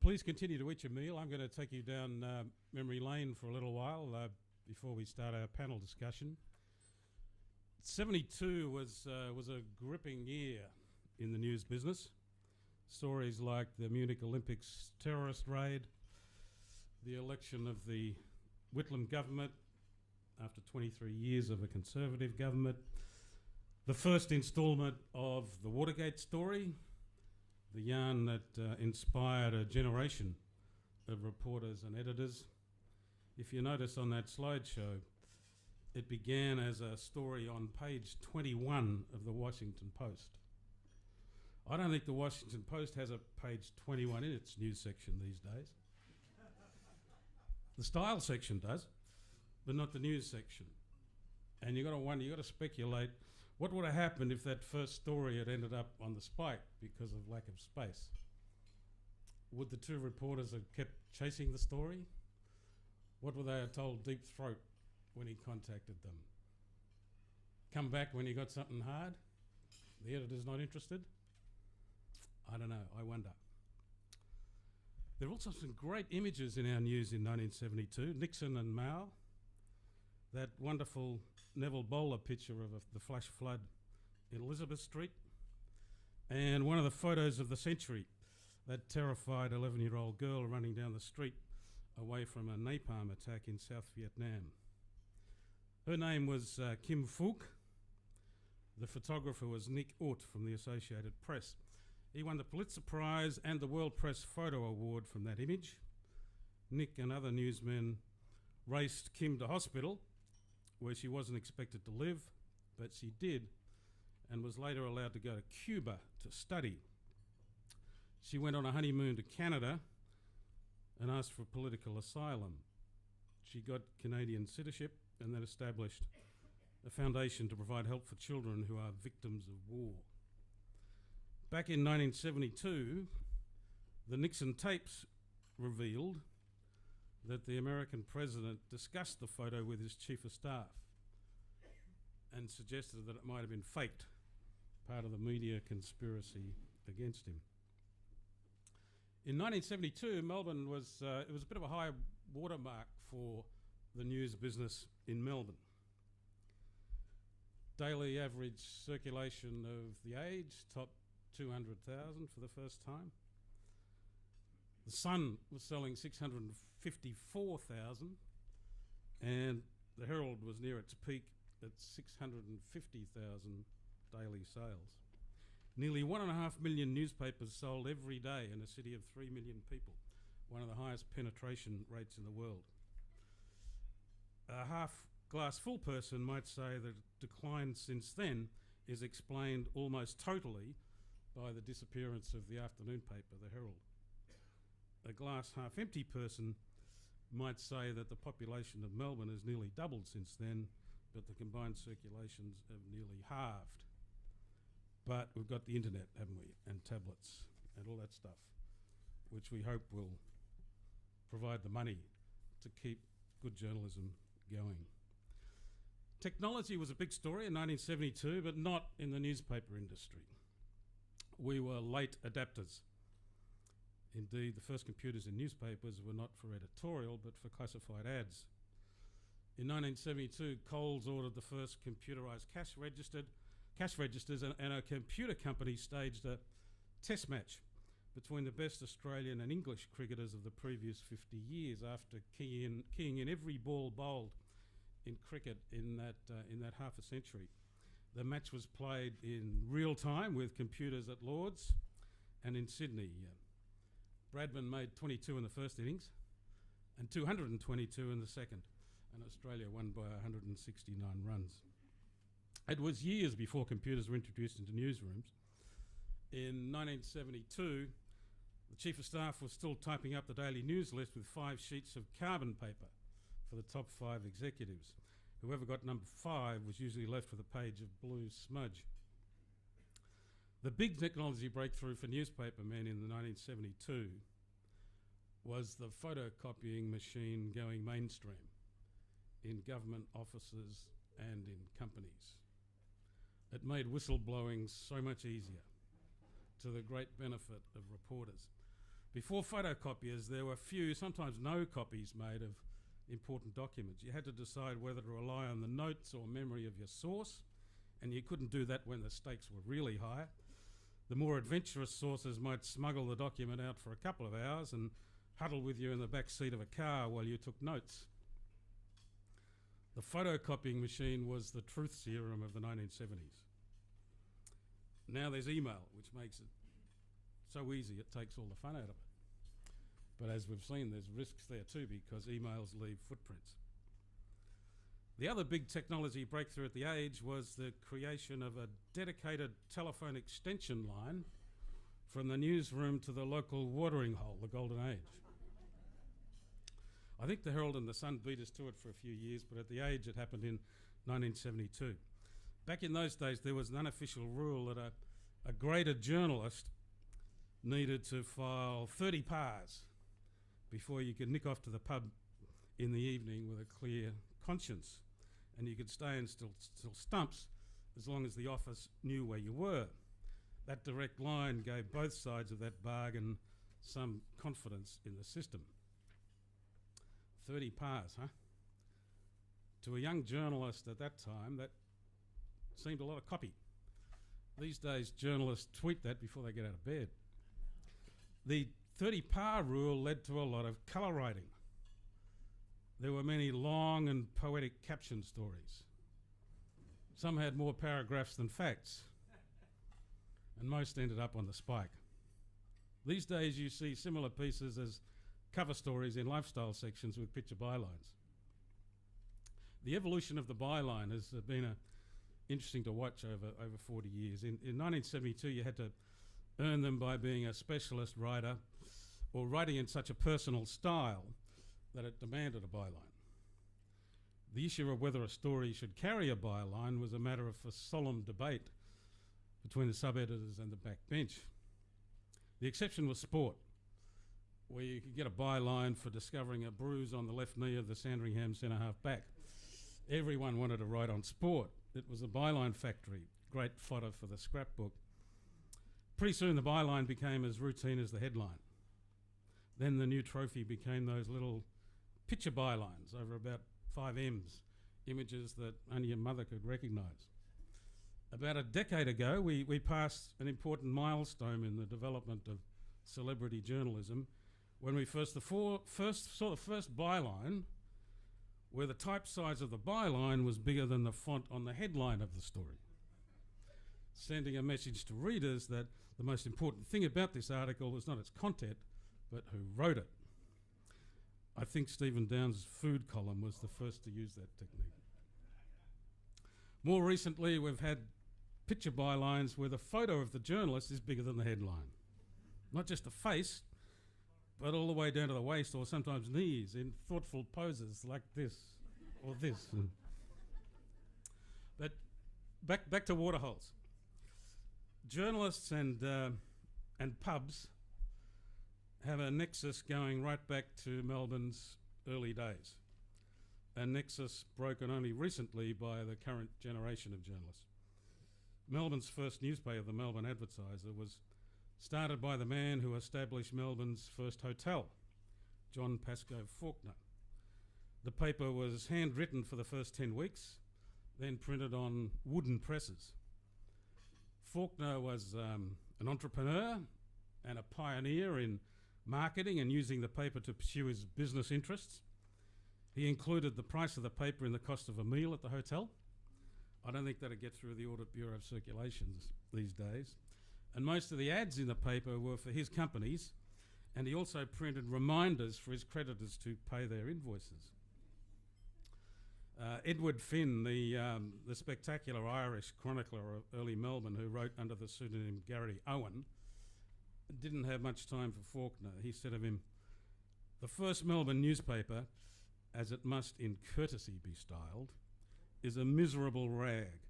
Please continue to eat your meal. I'm going to take you down memory lane for a little while before we start our panel discussion. 72 was a gripping year in the news business. Stories like the Munich Olympics terrorist raid, the election of the Whitlam government after 23 years of a Conservative government, the first instalment of the Watergate story, the yarn that inspired a generation of reporters and editors. If you notice on that slideshow, it began as a story on page 21 of the Washington Post. I don't think the Washington Post has a page 21 in its news section these days. The style section does, but not the news section. And you've got to wonder, you've got to speculate, what would have happened if that first story had ended up on the spike because of lack of space? Would the two reporters have kept chasing the story? What would they have told Deep Throat when he contacted them? Come back when you got something hard? The editor's not interested? I don't know, I wonder. There are also some great images in our news in 1972. Nixon and Mao, that wonderful Neville Bowler picture of the flash flood in Elizabeth Street, and one of the photos of the century, that terrified 11-year-old girl running down the street away from a napalm attack in South Vietnam. Her name was Kim Phuc. The photographer was Nick Ut from the Associated Press. He won the Pulitzer Prize and the World Press Photo Award from that image. Nick and other newsmen raced Kim to hospital, where she wasn't expected to live, but she did, and was later allowed to go to Cuba to study. She went on a honeymoon to Canada and asked for political asylum. She got Canadian citizenship and then established a foundation to provide help for children who are victims of war. Back in 1972, the Nixon tapes revealed that the American president discussed the photo with his chief of staff and suggested that it might have been faked, part of the media conspiracy against him. In 1972, Melbourne was it was a bit of a high watermark for the news business in Melbourne. Daily average circulation of The Age topped 200,000 for the first time. The Sun was selling 654,000, and the Herald was near its peak at 650,000 daily sales. Nearly 1.5 million newspapers sold every day in a city of 3 million people, one of the highest penetration rates in the world. A half-glass full person might say that decline since then is explained almost totally by the disappearance of the afternoon paper, the Herald. A glass half-empty person might say that the population of Melbourne has nearly doubled since then, but the combined circulations have nearly halved. But we've got the internet, haven't we, and tablets and all that stuff, which we hope will provide the money to keep good journalism going. Technology was a big story in 1972, but not in the newspaper industry. We were late adapters. Indeed, the first computers in newspapers were not for editorial, but for classified ads. In 1972, Coles ordered the first computerised cash registers, and a computer company staged a test match between the best Australian and English cricketers of the previous 50 years after keying in every ball bowled in cricket in that half a century. The match was played in real time with computers at Lord's and in Sydney. Bradman made 22 in the first innings and 222 in the second, and Australia won by 169 runs. It was years before computers were introduced into newsrooms. In 1972, the Chief of Staff was still typing up the daily news list with 5 sheets of carbon paper for the top 5 executives. Whoever got number 5 was usually left with a page of blue smudge. The big technology breakthrough for newspaper men in 1972 was the photocopying machine going mainstream in government offices and in companies. It made whistleblowing so much easier, to the great benefit of reporters. Before photocopiers, there were few, sometimes no copies made of important documents. You had to decide whether to rely on the notes or memory of your source, and you couldn't do that when the stakes were really high. The more adventurous sources might smuggle the document out for a couple of hours and huddle with you in the back seat of a car while you took notes. The photocopying machine was the truth serum of the 1970s. Now there's email, which makes it so easy it takes all the fun out of it. But as we've seen, there's risks there too, because emails leave footprints. The other big technology breakthrough at the Age was the creation of a dedicated telephone extension line from the newsroom to the local watering hole, the Golden Age. I think the Herald and the Sun beat us to it for a few years, but at the Age it happened in 1972. Back in those days, there was an unofficial rule that a graded journalist needed to file 30 pars before you could nick off to the pub in the evening with a clear conscience, and you could stay in still stumps as long as the office knew where you were. That direct line gave both sides of that bargain some confidence in the system. 30 pars, huh? To a young journalist at that time, that seemed a lot of copy. These days, journalists tweet that before they get out of bed. The 30 par rule led to a lot of colour writing. There were many long and poetic caption stories. Some had more paragraphs than facts, and most ended up on the spike. These days you see similar pieces as cover stories in lifestyle sections with picture bylines. The evolution of the byline has been interesting to watch over 40 years. In 1972 you had to earn them by being a specialist writer or writing in such a personal style that it demanded a byline. The issue of whether a story should carry a byline was a matter of solemn debate between the sub-editors and the backbench. The exception was sport, where you could get a byline for discovering a bruise on the left knee of the Sandringham centre-half back. Everyone wanted to write on sport. It was a byline factory, great fodder for the scrapbook. Pretty soon the byline became as routine as the headline. Then the new trophy became those little picture bylines over about 5 M's, images that only your mother could recognise. About a decade ago, we passed an important milestone in the development of celebrity journalism when we first saw the first byline where the type size of the byline was bigger than the font on the headline of the story, sending a message to readers that the most important thing about this article was not its content, but who wrote it. I think Stephen Downes' food column was the first to use that technique. More recently, we've had picture bylines where the photo of the journalist is bigger than the headline. Not just the face, but all the way down to the waist or sometimes knees in thoughtful poses like this or this. But back to waterholes. Journalists and pubs have a nexus going right back to Melbourne's early days, a nexus broken only recently by the current generation of journalists. Melbourne's first newspaper, the Melbourne Advertiser, was started by the man who established Melbourne's first hotel, John Pascoe Faulkner. The paper was handwritten for the first 10 weeks, then printed on wooden presses. Faulkner was an entrepreneur and a pioneer in marketing and using the paper to pursue his business interests. He included the price of the paper in the cost of a meal at the hotel. I don't think that'd get through the Audit Bureau of Circulations these days. And most of the ads in the paper were for his companies, and he also printed reminders for his creditors to pay their invoices. Edward Finn, the spectacular Irish chronicler of early Melbourne who wrote under the pseudonym Gary Owen, didn't have much time for Faulkner. He said of him, "The first Melbourne newspaper, as it must in courtesy be styled, is a miserable rag,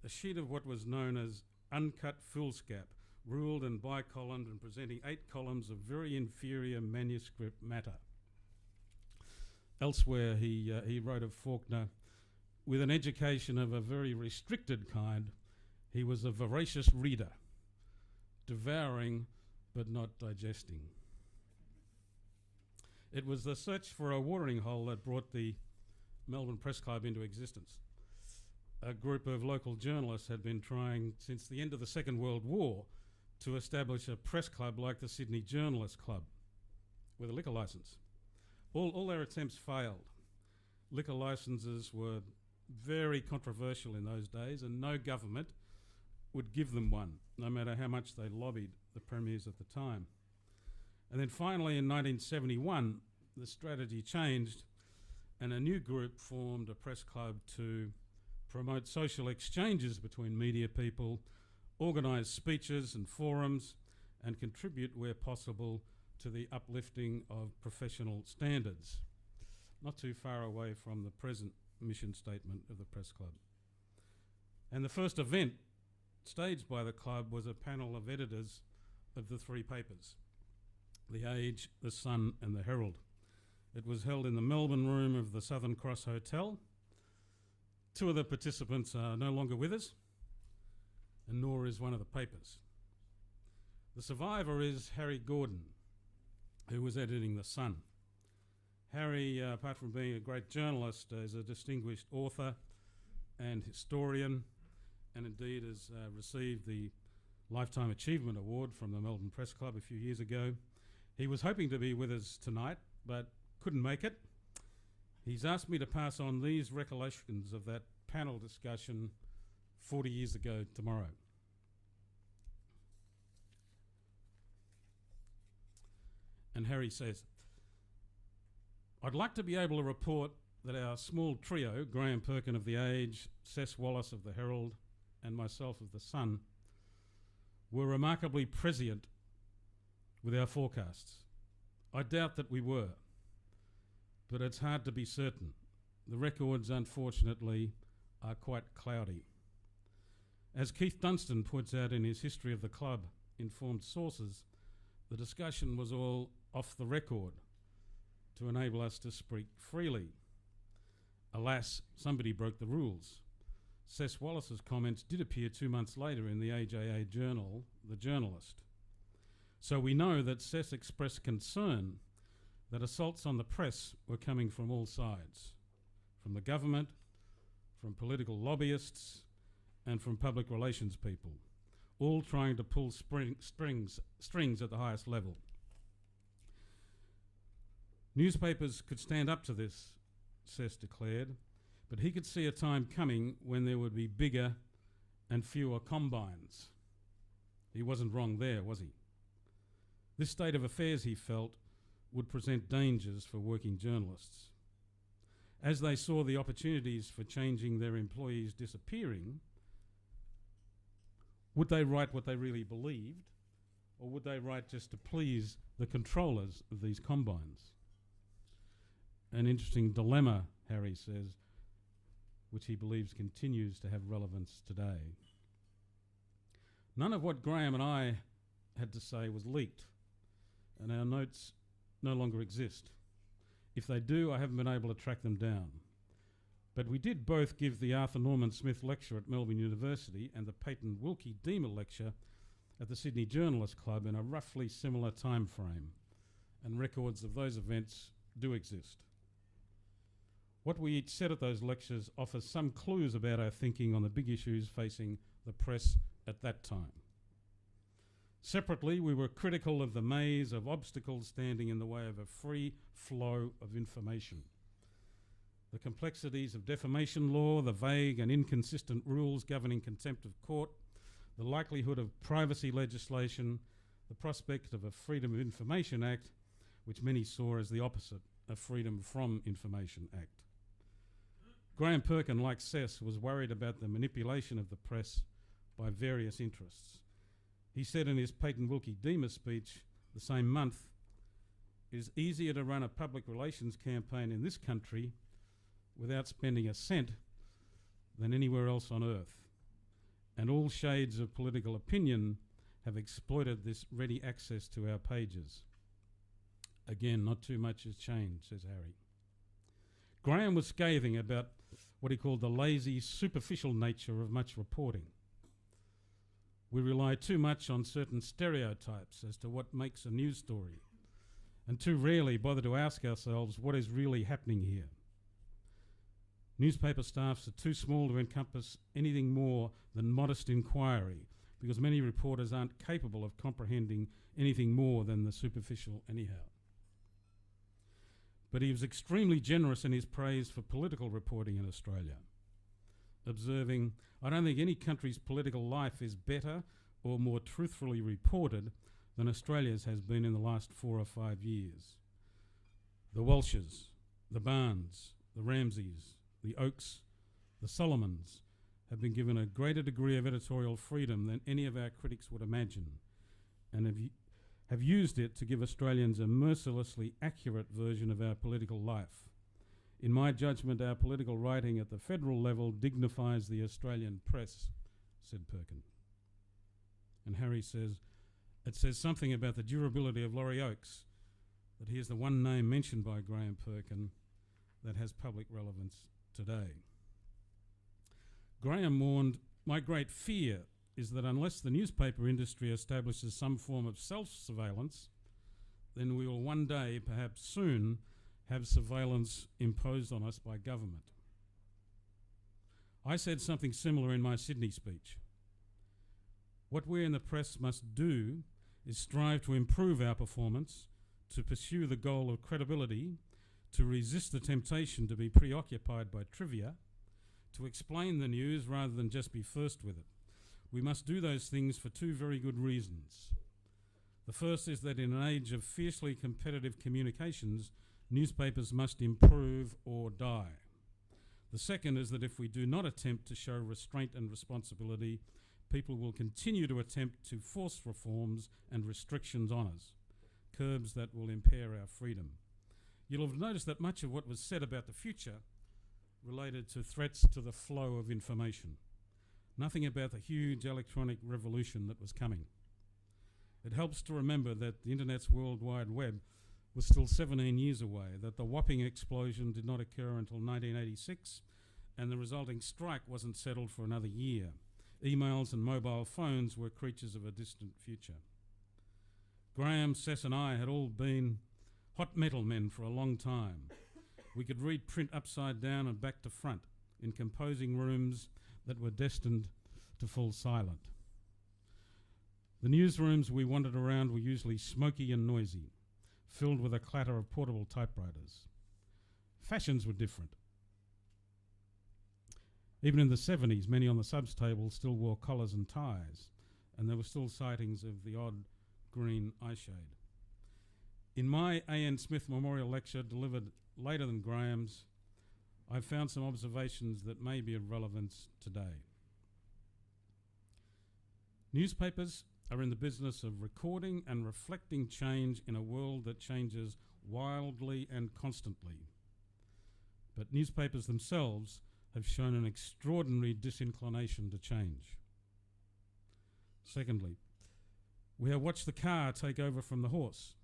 a sheet of what was known as uncut foolscap, ruled and bicolumned and presenting 8 columns of very inferior manuscript matter." Elsewhere he wrote of Faulkner, "With an education of a very restricted kind, he was a voracious reader, devouring but not digesting." It was the search for a watering hole that brought the Melbourne Press Club into existence. A group of local journalists had been trying since the end of the Second World War to establish a press club like the Sydney Journalists Club with a liquor licence. All their attempts failed. Liquor licences were very controversial in those days, and no government would give them one, no matter how much they lobbied the premiers at the time. And then finally in 1971, the strategy changed and a new group formed a press club to promote social exchanges between media people, organise speeches and forums, and contribute where possible to the uplifting of professional standards. Not too far away from the present mission statement of the press club. And the first event staged by the club was a panel of editors of the three papers, The Age, The Sun and The Herald. It was held in the Melbourne room of the Southern Cross Hotel. Two of the participants are no longer with us, and nor is one of the papers. The survivor is Harry Gordon, who was editing The Sun. Harry, apart from being a great journalist, is a distinguished author and historian, and indeed has received the Lifetime Achievement Award from the Melbourne Press Club a few years ago. He was hoping to be with us tonight, but couldn't make it. He's asked me to pass on these recollections of that panel discussion 40 years ago tomorrow. And Harry says, I'd like to be able to report that our small trio, Graham Perkin of The Age, Cess Wallace of The Herald, and myself of The Sun, were remarkably prescient with our forecasts. I doubt that we were, but it's hard to be certain. The records, unfortunately, are quite cloudy. As Keith Dunstan points out in his History of the Club, Informed Sources, the discussion was all off the record to enable us to speak freely. Alas, somebody broke the rules. Cess Wallace's comments did appear 2 months later in the AJA journal, The Journalist. So we know that Cess expressed concern that assaults on the press were coming from all sides, from the government, from political lobbyists, and from public relations people, all trying to pull strings at the highest level. Newspapers could stand up to this, Cess declared, but he could see a time coming when there would be bigger and fewer combines. He wasn't wrong there, was he? This state of affairs, he felt, would present dangers for working journalists. As they saw the opportunities for changing their employees disappearing, would they write what they really believed, or would they write just to please the controllers of these combines? An interesting dilemma, Harry says, which he believes continues to have relevance today. None of what Graham and I had to say was leaked, and our notes no longer exist. If they do, I haven't been able to track them down. But we did both give the Arthur Norman Smith Lecture at Melbourne University and the Peyton Wilkie Deamer Lecture at the Sydney Journalists Club in a roughly similar time frame, and records of those events do exist. What we each said at those lectures offers some clues about our thinking on the big issues facing the press at that time. Separately, we were critical of the maze of obstacles standing in the way of a free flow of information. The complexities of defamation law, the vague and inconsistent rules governing contempt of court, the likelihood of privacy legislation, the prospect of a Freedom of Information Act, which many saw as the opposite, a Freedom from Information Act. Graham Perkin, like Cess, was worried about the manipulation of the press by various interests. He said in his Peyton Wilkie Deamer speech the same month, "It is easier to run a public relations campaign in this country without spending a cent than anywhere else on earth. And all shades of political opinion have exploited this ready access to our pages." Again, not too much has changed, says Harry. Graham was scathing about what he called the lazy, superficial nature of much reporting. We rely too much on certain stereotypes as to what makes a news story, and too rarely bother to ask ourselves what is really happening here. Newspaper staffs are too small to encompass anything more than modest inquiry, because many reporters aren't capable of comprehending anything more than the superficial anyhow. But he was extremely generous in his praise for political reporting in Australia, observing, "I don't think any country's political life is better or more truthfully reported than Australia's has been in the last 4 or 5 years. The Walshes, the Barnes, the Ramsays, the Oakes, the Solomons have been given a greater degree of editorial freedom than any of our critics would imagine, and have used it to give Australians a mercilessly accurate version of our political life. In my judgment, our political writing at the federal level dignifies the Australian press," said Perkin. And Harry says, "It says something about the durability of Laurie Oakes that he is the one name mentioned by Graham Perkin that has public relevance today." Graham warned, "My great fear is that unless the newspaper industry establishes some form of self-surveillance, then we will one day, perhaps soon, have surveillance imposed on us by government." I said something similar in my Sydney speech. What we in the press must do is strive to improve our performance, to pursue the goal of credibility, to resist the temptation to be preoccupied by trivia, to explain the news rather than just be first with it. We must do those things for 2 very good reasons. The first is that in an age of fiercely competitive communications, newspapers must improve or die. The second is that if we do not attempt to show restraint and responsibility, people will continue to attempt to force reforms and restrictions on us, curbs that will impair our freedom. You'll have noticed that much of what was said about the future related to threats to the flow of information. Nothing about the huge electronic revolution that was coming. It helps to remember that the internet's World Wide Web was still 17 years away, that the whopping explosion did not occur until 1986, and the resulting strike wasn't settled for another year. Emails and mobile phones were creatures of a distant future. Graham, Sess and I had all been hot metal men for a long time. We could read print upside down and back to front in composing rooms that were destined to fall silent. The newsrooms we wandered around were usually smoky and noisy, filled with a clatter of portable typewriters. Fashions were different. Even in the 70s, many on the subs table still wore collars and ties, and there were still sightings of the odd green eyeshade. In my A.N. Smith Memorial Lecture, delivered later than Graham's, I found some observations that may be of relevance today. Newspapers are in the business of recording and reflecting change in a world that changes wildly and constantly. But newspapers themselves have shown an extraordinary disinclination to change. Secondly, we have watched the car take over from the horse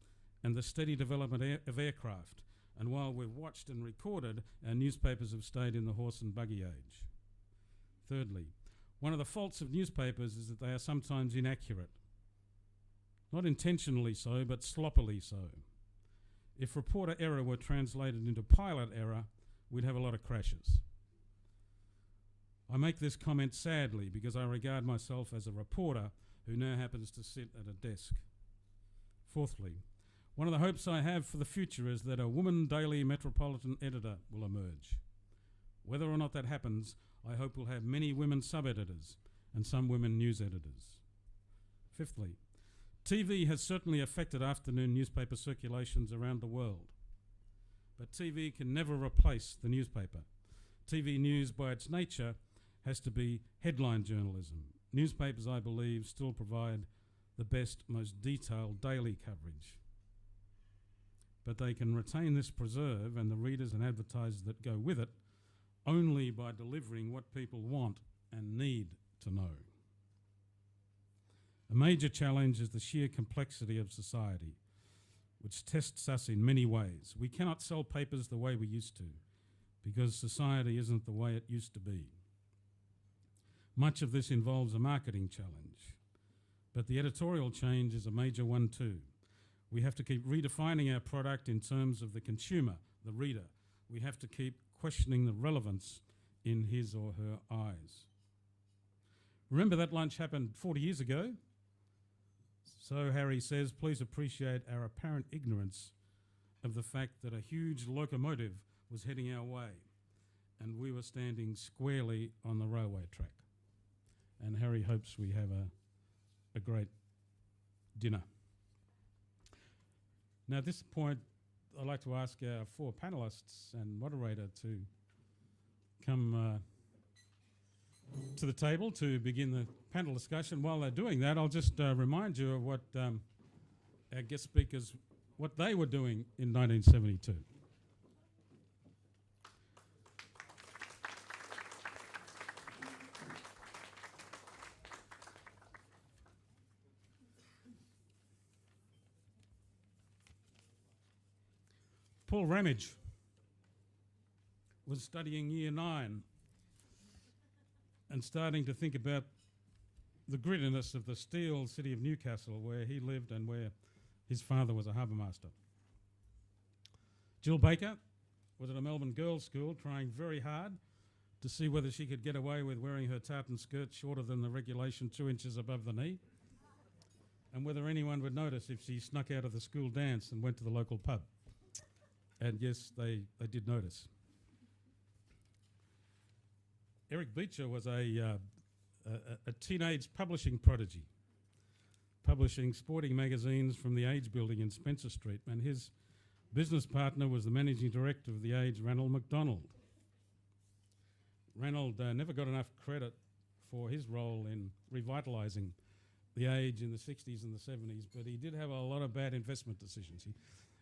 and the steady development of aircraft, and while we've watched and recorded, our newspapers have stayed in the horse and buggy age. Thirdly, one of the faults of newspapers is that they are sometimes inaccurate. Not intentionally so, but sloppily so. If reporter error were translated into pilot error, we'd have a lot of crashes. I make this comment sadly because I regard myself as a reporter who now happens to sit at a desk. Fourthly, one of the hopes I have for the future is that a woman daily metropolitan editor will emerge. Whether or not that happens, I hope we'll have many women sub-editors and some women news editors. Fifthly, TV has certainly affected afternoon newspaper circulations around the world. But TV can never replace the newspaper. TV news, by its nature, has to be headline journalism. Newspapers, I believe, still provide the best, most detailed daily coverage. But they can retain this preserve and the readers and advertisers that go with it only by delivering what people want and need to know. A major challenge is the sheer complexity of society, which tests us in many ways. We cannot sell papers the way we used to, because society isn't the way it used to be. Much of this involves a marketing challenge, but the editorial change is a major one too. We have to keep redefining our product in terms of the consumer, the reader. We have to keep questioning the relevance in his or her eyes. Remember that lunch happened 40 years ago? So Harry says, please appreciate our apparent ignorance of the fact that a huge locomotive was heading our way and we were standing squarely on the railway track. And Harry hopes we have a great dinner. Now at this point, I'd like to ask our four panellists and moderator to come to the table to begin the panel discussion. While they're doing that, I'll just remind you of what our guest speakers, what they were doing in 1972. Paul Ramadge was studying Year 9 and starting to think about the grittiness of the steel city of Newcastle, where he lived and where his father was a harbour master. Jill Baker was at a Melbourne girls' school trying very hard to see whether she could get away with wearing her tartan skirt shorter than the regulation 2 inches above the knee, and whether anyone would notice if she snuck out of the school dance and went to the local pub. And yes, they did notice. Eric Beecher was a teenage publishing prodigy, publishing sporting magazines from the Age building in Spencer Street, and his business partner was the managing director of the Age, Ranald MacDonald. Ranald never got enough credit for his role in revitalising the Age in the 60s and the 70s, but he did have a lot of bad investment decisions.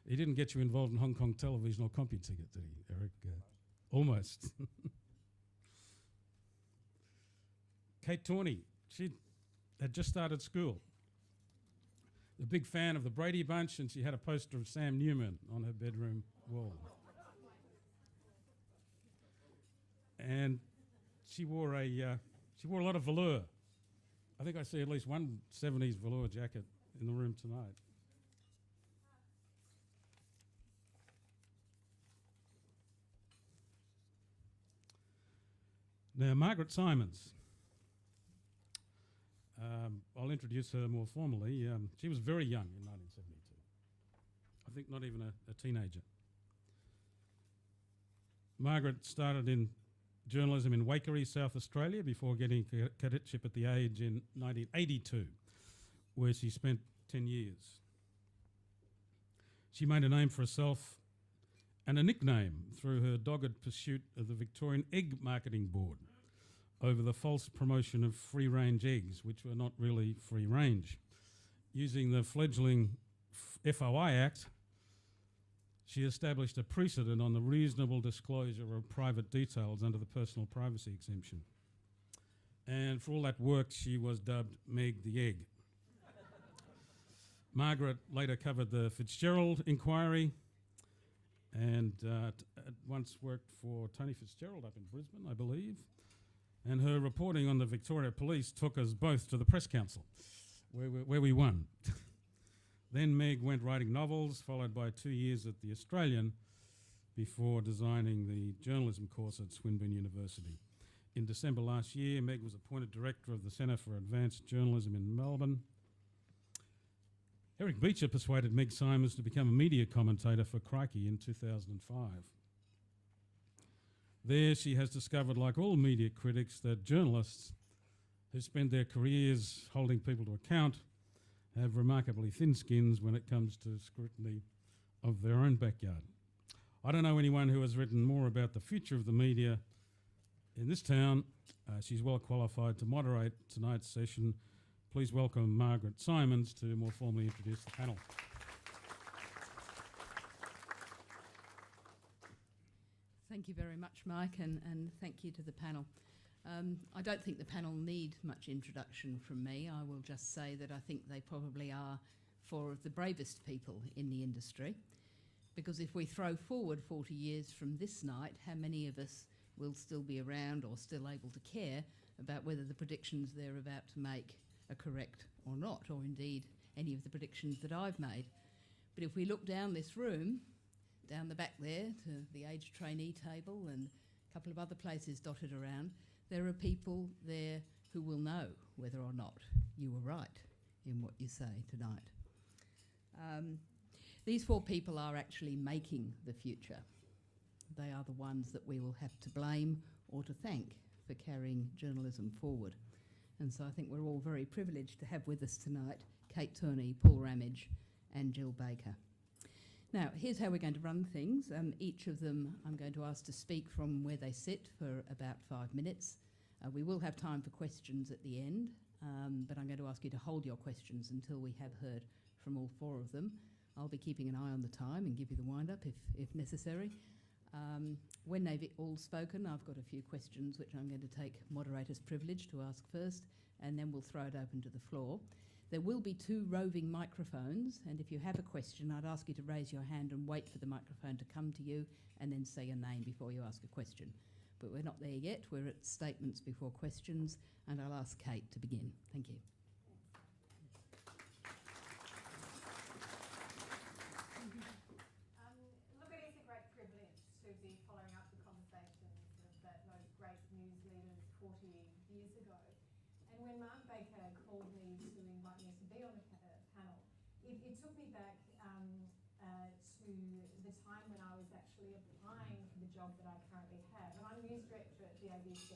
He didn't get you involved in Hong Kong television or CompuTicket, did he, Eric? Almost. Kate Torney, she had just started school. A big fan of the Brady Bunch, and she had a poster of Sam Newman on her bedroom wall. And she wore a lot of velour. I think I see at least one 70s velour jacket in the room tonight. Now, Margaret Simons. I'll introduce her more formally. She was very young in 1972. I think not even a teenager. Margaret started in journalism in Waikerie, South Australia, before getting cadetship at the Age in 1982, where she spent 10 years. She made a name for herself and a nickname through her dogged pursuit of the Victorian Egg Marketing Board over the false promotion of free-range eggs, which were not really free-range. Using the fledgling FOI Act, she established a precedent on the reasonable disclosure of private details under the personal privacy exemption. And for all that work, she was dubbed Meg the Egg. Margaret later covered the Fitzgerald inquiry and once worked for Tony Fitzgerald up in Brisbane, I believe. And her reporting on the Victoria Police took us both to the Press Council, where we won. Then Meg went writing novels, followed by 2 years at the Australian, before designing the journalism course at Swinburne University. In December last year, Meg was appointed director of the Centre for Advanced Journalism in Melbourne. Eric Beecher persuaded Meg Simons to become a media commentator for Crikey in 2005. There she has discovered, like all media critics, that journalists who spend their careers holding people to account have remarkably thin skins when it comes to scrutiny of their own backyard. I don't know anyone who has written more about the future of the media in this town. She's well qualified to moderate tonight's session. Please welcome Margaret Simons to more formally introduce the panel. Thank you very much, Mike, and thank you to the panel. I don't think the panel need much introduction from me. I will just say that I think they probably are four of the bravest people in the industry, because if we throw forward 40 years from this night, how many of us will still be around or still able to care about whether the predictions they're about to make are correct or not, or indeed any of the predictions that I've made? But if we look down this room, down the back there to the age trainee table and a couple of other places dotted around, there are people there who will know whether or not you were right in what you say tonight. These 4 people are actually making the future. They are the ones that we will have to blame or to thank for carrying journalism forward. And so I think we're all very privileged to have with us tonight Kate Torney, Paul Ramadge and Jill Baker. Now, here's how we're going to run things. Each of them I'm going to ask to speak from where they sit for about 5 minutes. We will have time for questions at the end, but I'm going to ask you to hold your questions until we have heard from all 4 of them. I'll be keeping an eye on the time and give you the wind-up if necessary. When they've all spoken, I've got a few questions which I'm going to take moderator's privilege to ask first, and then we'll throw it open to the floor. There will be 2 roving microphones, and if you have a question, I'd ask you to raise your hand and wait for the microphone to come to you, and then say your name before you ask a question. But we're not there yet. We're at statements before questions, and I'll ask Kate to begin. Thank you. Look, it is a great privilege to be following up the conversations of those great news leaders 40 years ago. And when Mark Baker called me to invite me to be on the panel, it took me back to the time when I was actually applying for the job that I currently have. And I'm news director at the ABC,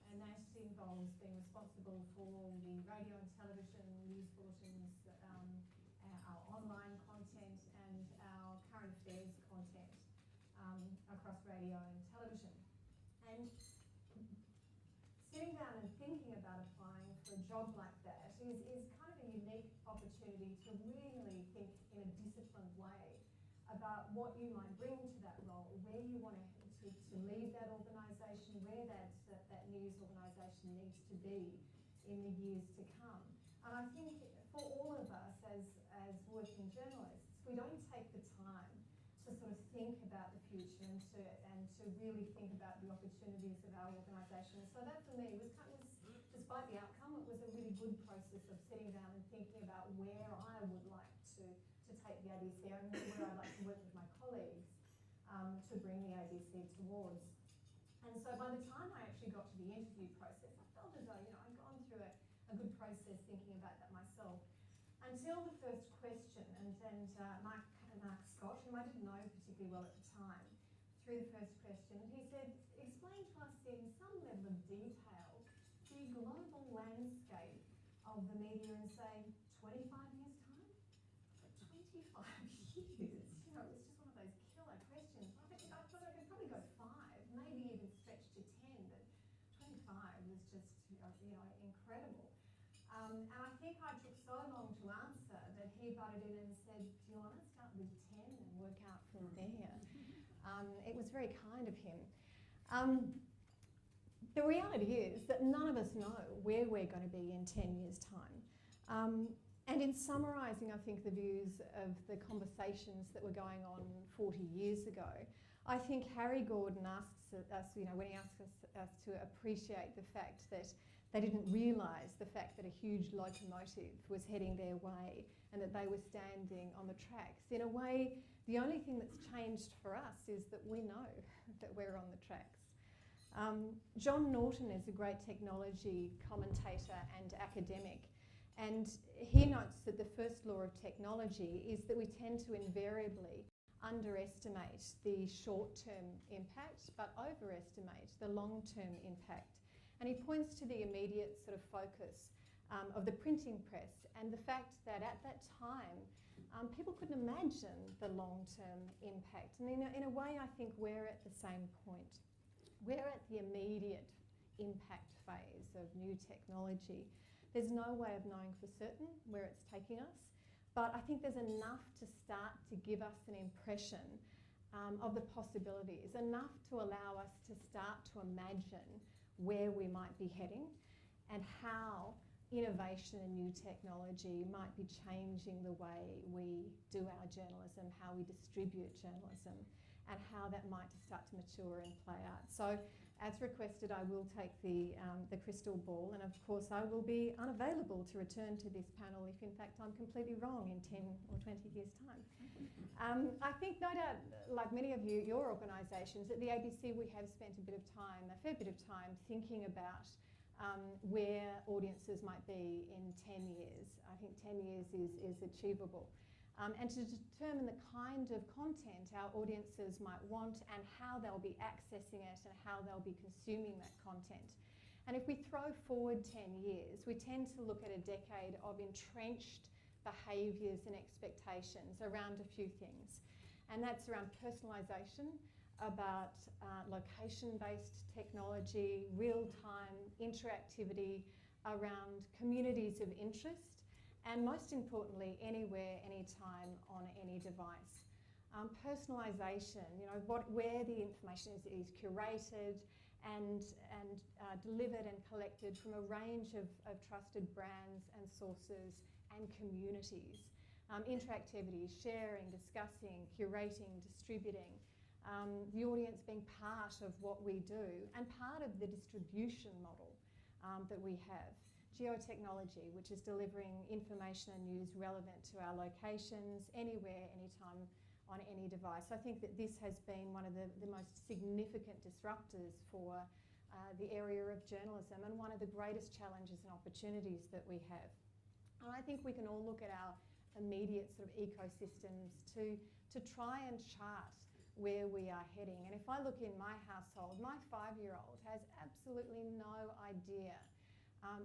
and that involves being responsible for the radio and television news bulletins, our online content and our current affairs content across radio and television. And sitting down and thinking about applying for a job like that is kind of a unique opportunity to really think in a disciplined way about what you might bring to that role, where you want to lead that organisation, where that news organisation needs to be in the years to come. And I think for all of us as working journalists, we don't take the time to sort of think about the future and to really think about the opportunities of our organisation. So that for me was despite the outcome, it was a really good process of sitting down and thinking about where I would like to take the ABC and where I'd like to work with my colleagues to bring the ABC towards. And so by the time I actually got to the interview process, I felt as though, I'd gone through a good process thinking about that myself. Until the first question, and Mark Scott, whom I didn't know particularly well at the time, through the first question, he said, explain to us in some level of detail the global landscape of the media in, say, 25 years' time? 25 years? It's just one of those killer questions. I thought I could probably go 5, maybe even stretch to 10, but 25 was just, incredible. And I think I took so long to answer that he butted in and said, do you want to start with 10 and work out from there? It was very kind of him. The reality is that none of us know where we're going to be in 10 years' time. And in summarising, I think, the views of the conversations that were going on 40 years ago, I think Harry Gordon asks us, when he asks us to appreciate the fact that they didn't realise the fact that a huge locomotive was heading their way and that they were standing on the tracks. In a way, the only thing that's changed for us is that we know that we're on the tracks. John Norton is a great technology commentator and academic, and he notes that the first law of technology is that we tend to invariably underestimate the short-term impact but overestimate the long-term impact. And he points to the immediate sort of focus of the printing press and the fact that at that time people couldn't imagine the long-term impact. And in a way, I think we're at the same point. We're at the immediate impact phase of new technology. There's no way of knowing for certain where it's taking us, but I think there's enough to start to give us an impression of the possibilities, enough to allow us to start to imagine where we might be heading and how innovation and new technology might be changing the way we do our journalism, how we distribute journalism, and how that might start to mature and play out. So, as requested, I will take the crystal ball, and of course I will be unavailable to return to this panel if in fact I'm completely wrong in 10 or 20 years' time. I think no doubt, like many of you, your organisations, at the ABC we have spent a fair bit of time thinking about where audiences might be in 10 years. I think 10 years is achievable. And to determine the kind of content our audiences might want and how they'll be accessing it and how they'll be consuming that content. And if we throw forward 10 years, we tend to look at a decade of entrenched behaviours and expectations around a few things. And that's around personalisation, about location-based technology, real-time interactivity, around communities of interest, and most importantly, anywhere, anytime, on any device. Personalisation, where the information is curated and delivered and collected from a range of trusted brands and sources and communities. Interactivity, sharing, discussing, curating, distributing. The audience being part of what we do and part of the distribution model that we have. Geotechnology, which is delivering information and news relevant to our locations, anywhere, anytime, on any device. I think that this has been one of the most significant disruptors for the area of journalism and one of the greatest challenges and opportunities that we have. And I think we can all look at our immediate sort of ecosystems to try and chart where we are heading. And if I look in my household, my 5-year-old has absolutely no idea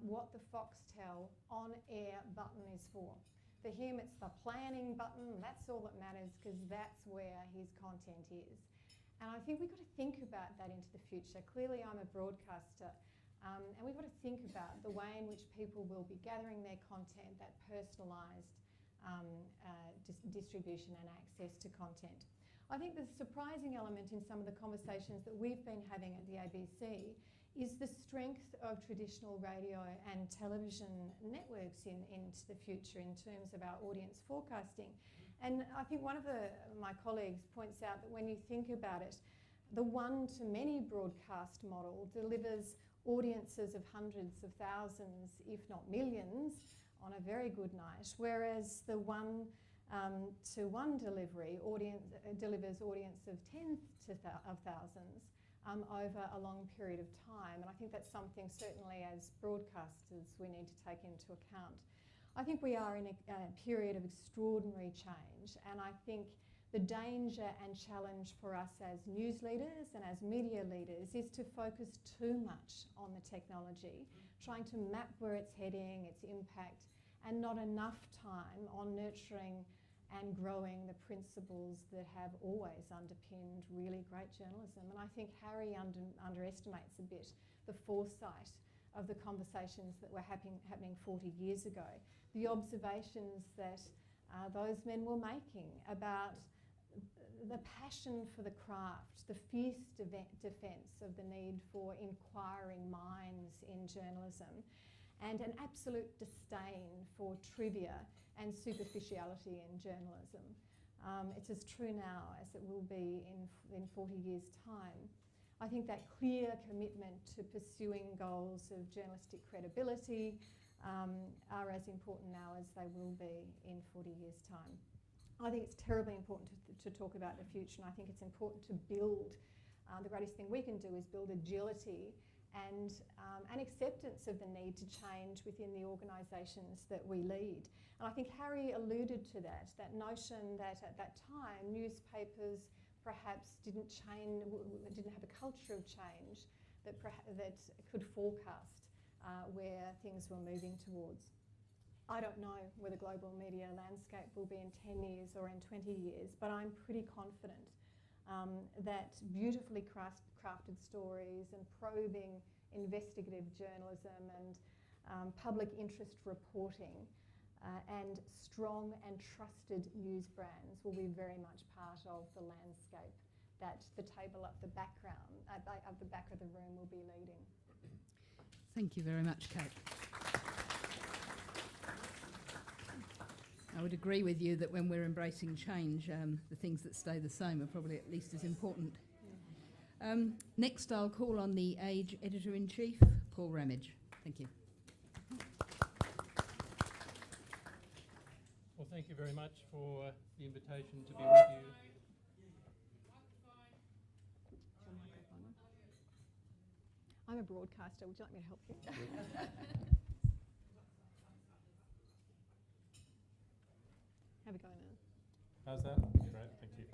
what the Foxtel on-air button is for. For him, it's the planning button. That's all that matters because that's where his content is. And I think we've got to think about that into the future. Clearly, I'm a broadcaster, and we've got to think about the way in which people will be gathering their content, that personalised distribution and access to content. I think the surprising element in some of the conversations that we've been having at the ABC is the strength of traditional radio and television networks into the future in terms of our audience forecasting. And I think one of my colleagues points out that when you think about it, the one-to-many broadcast model delivers audiences of hundreds of thousands, if not millions, on a very good night, whereas the one-to-one delivery delivers audience of tens of thousands over a long period of time. And I think that's something certainly as broadcasters we need to take into account. I think we are in a period of extraordinary change, and I think the danger and challenge for us as news leaders and as media leaders is to focus too much on the technology, trying to map where it's heading, its impact, and not enough time on nurturing and growing the principles that have always underpinned really great journalism. And I think Harry underestimates a bit the foresight of the conversations that were happening 40 years ago, the observations that those men were making about the passion for the craft, the fierce defence of the need for inquiring minds in journalism, and an absolute disdain for trivia and superficiality in journalism. It's as true now as it will be in 40 years' time. I think that clear commitment to pursuing goals of journalistic credibility are as important now as they will be in 40 years' time. I think it's terribly important to talk about the future, and I think it's important to build, the greatest thing we can do is build agility and an acceptance of the need to change within the organisations that we lead. And I think Harry alluded to that notion that at that time newspapers perhaps didn't have a culture of change that could forecast where things were moving towards. I don't know where the global media landscape will be in 10 years or in 20 years, but I'm pretty confident that beautifully crafted stories and probing investigative journalism and public interest reporting and strong and trusted news brands will be very much part of the landscape that the table at the background, at the back of the room will be leading. Thank you very much, Kate. I would agree with you that when we're embracing change, the things that stay the same are probably at least as important. Next, I'll call on the Age Editor-in-Chief, Paul Ramadge. Thank you. Well, thank you very much for the invitation to be with you. I'm a broadcaster. Would you like me to help you? Have a go now. How's that? Great, thank you.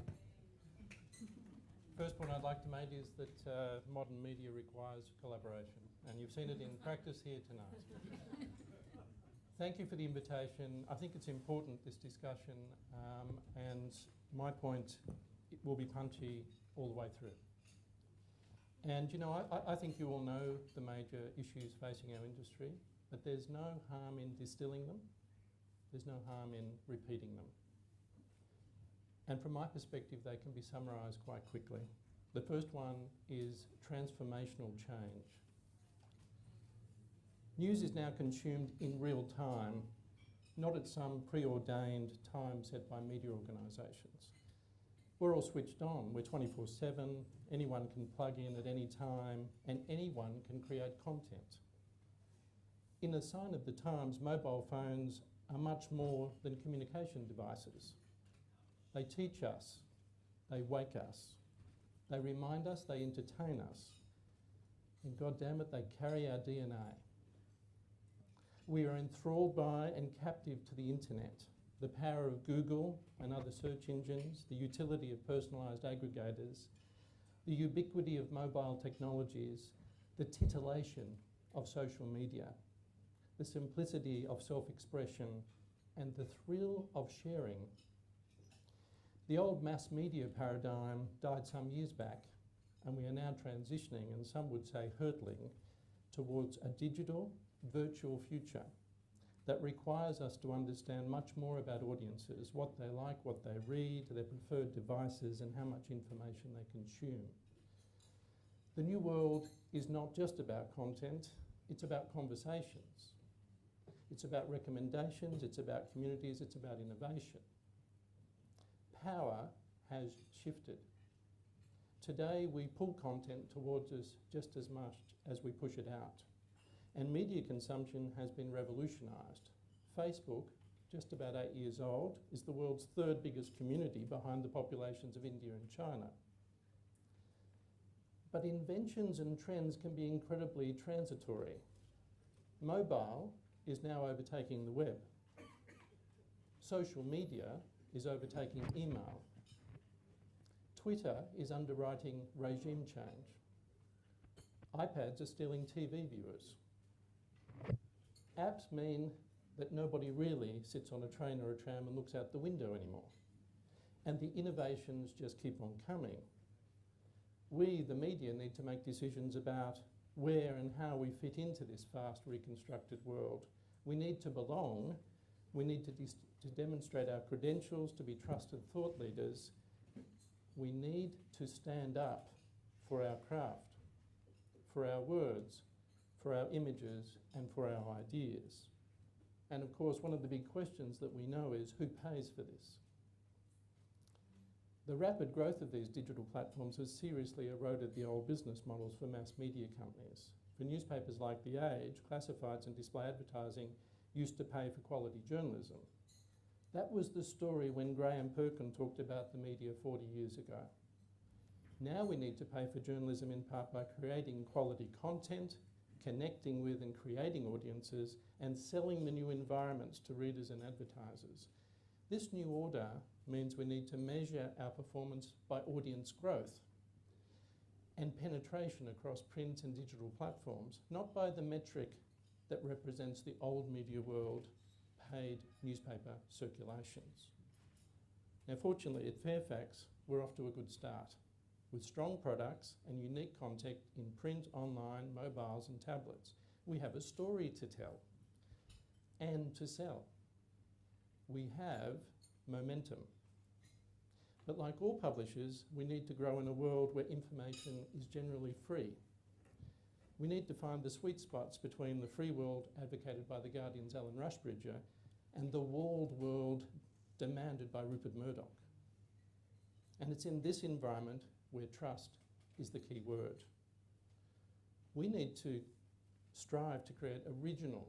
First point I'd like to make is that modern media requires collaboration, and you've seen it in practice here tonight. Thank you for the invitation. I think it's important, this discussion, and my point it will be punchy all the way through. And you know, I think you all know the major issues facing our industry, but there's no harm in distilling them. There's no harm in repeating them. And from my perspective, they can be summarised quite quickly. The first one is transformational change. News is now consumed in real time, not at some preordained time set by media organisations. We're all switched on. We're 24/7. Anyone can plug in at any time, and anyone can create content. In a sign of the times, mobile phones are much more than communication devices. They teach us, they wake us, they remind us, they entertain us, and God damn it, they carry our DNA. We are enthralled by and captive to the internet, the power of Google and other search engines, the utility of personalised aggregators, the ubiquity of mobile technologies, the titillation of social media, the simplicity of self-expression, and the thrill of sharing. The old mass media paradigm died some years back, and we are now transitioning, and some would say hurtling, towards a digital, virtual future that requires us to understand much more about audiences, what they like, what they read, their preferred devices, and how much information they consume. The new world is not just about content, it's about conversations. It's about recommendations, it's about communities, it's about innovation. Power has shifted. Today we pull content towards us just as much as we push it out. And media consumption has been revolutionised. Facebook, just about 8 years old, is the world's third biggest community behind the populations of India and China. But inventions and trends can be incredibly transitory. Mobile is now overtaking the web. Social media is overtaking email. Twitter is underwriting regime change. iPads are stealing TV viewers. Apps mean that nobody really sits on a train or a tram and looks out the window anymore. And the innovations just keep on coming. We, the media, need to make decisions about where and how we fit into this fast reconstructed world. We need to belong. We need to demonstrate our credentials, to be trusted thought leaders. We need to stand up for our craft, for our words, for our images, and for our ideas. And of course, one of the big questions that we know is who pays for this? The rapid growth of these digital platforms has seriously eroded the old business models for mass media companies. For newspapers like The Age, classifieds and display advertising used to pay for quality journalism. That was the story when Graham Perkin talked about the media 40 years ago. Now we need to pay for journalism in part by creating quality content, connecting with and creating audiences, and selling the new environments to readers and advertisers. This new order means we need to measure our performance by audience growth and penetration across print and digital platforms, not by the metric that represents the old media world, paid newspaper circulations. Now, fortunately, at Fairfax, we're off to a good start with strong products and unique content in print, online, mobiles and tablets. We have a story to tell and to sell. We have momentum. But like all publishers, we need to grow in a world where information is generally free. We need to find the sweet spots between the free world advocated by The Guardian's Alan Rushbridger and the walled world demanded by Rupert Murdoch. And it's in this environment where trust is the key word. We need to strive to create original,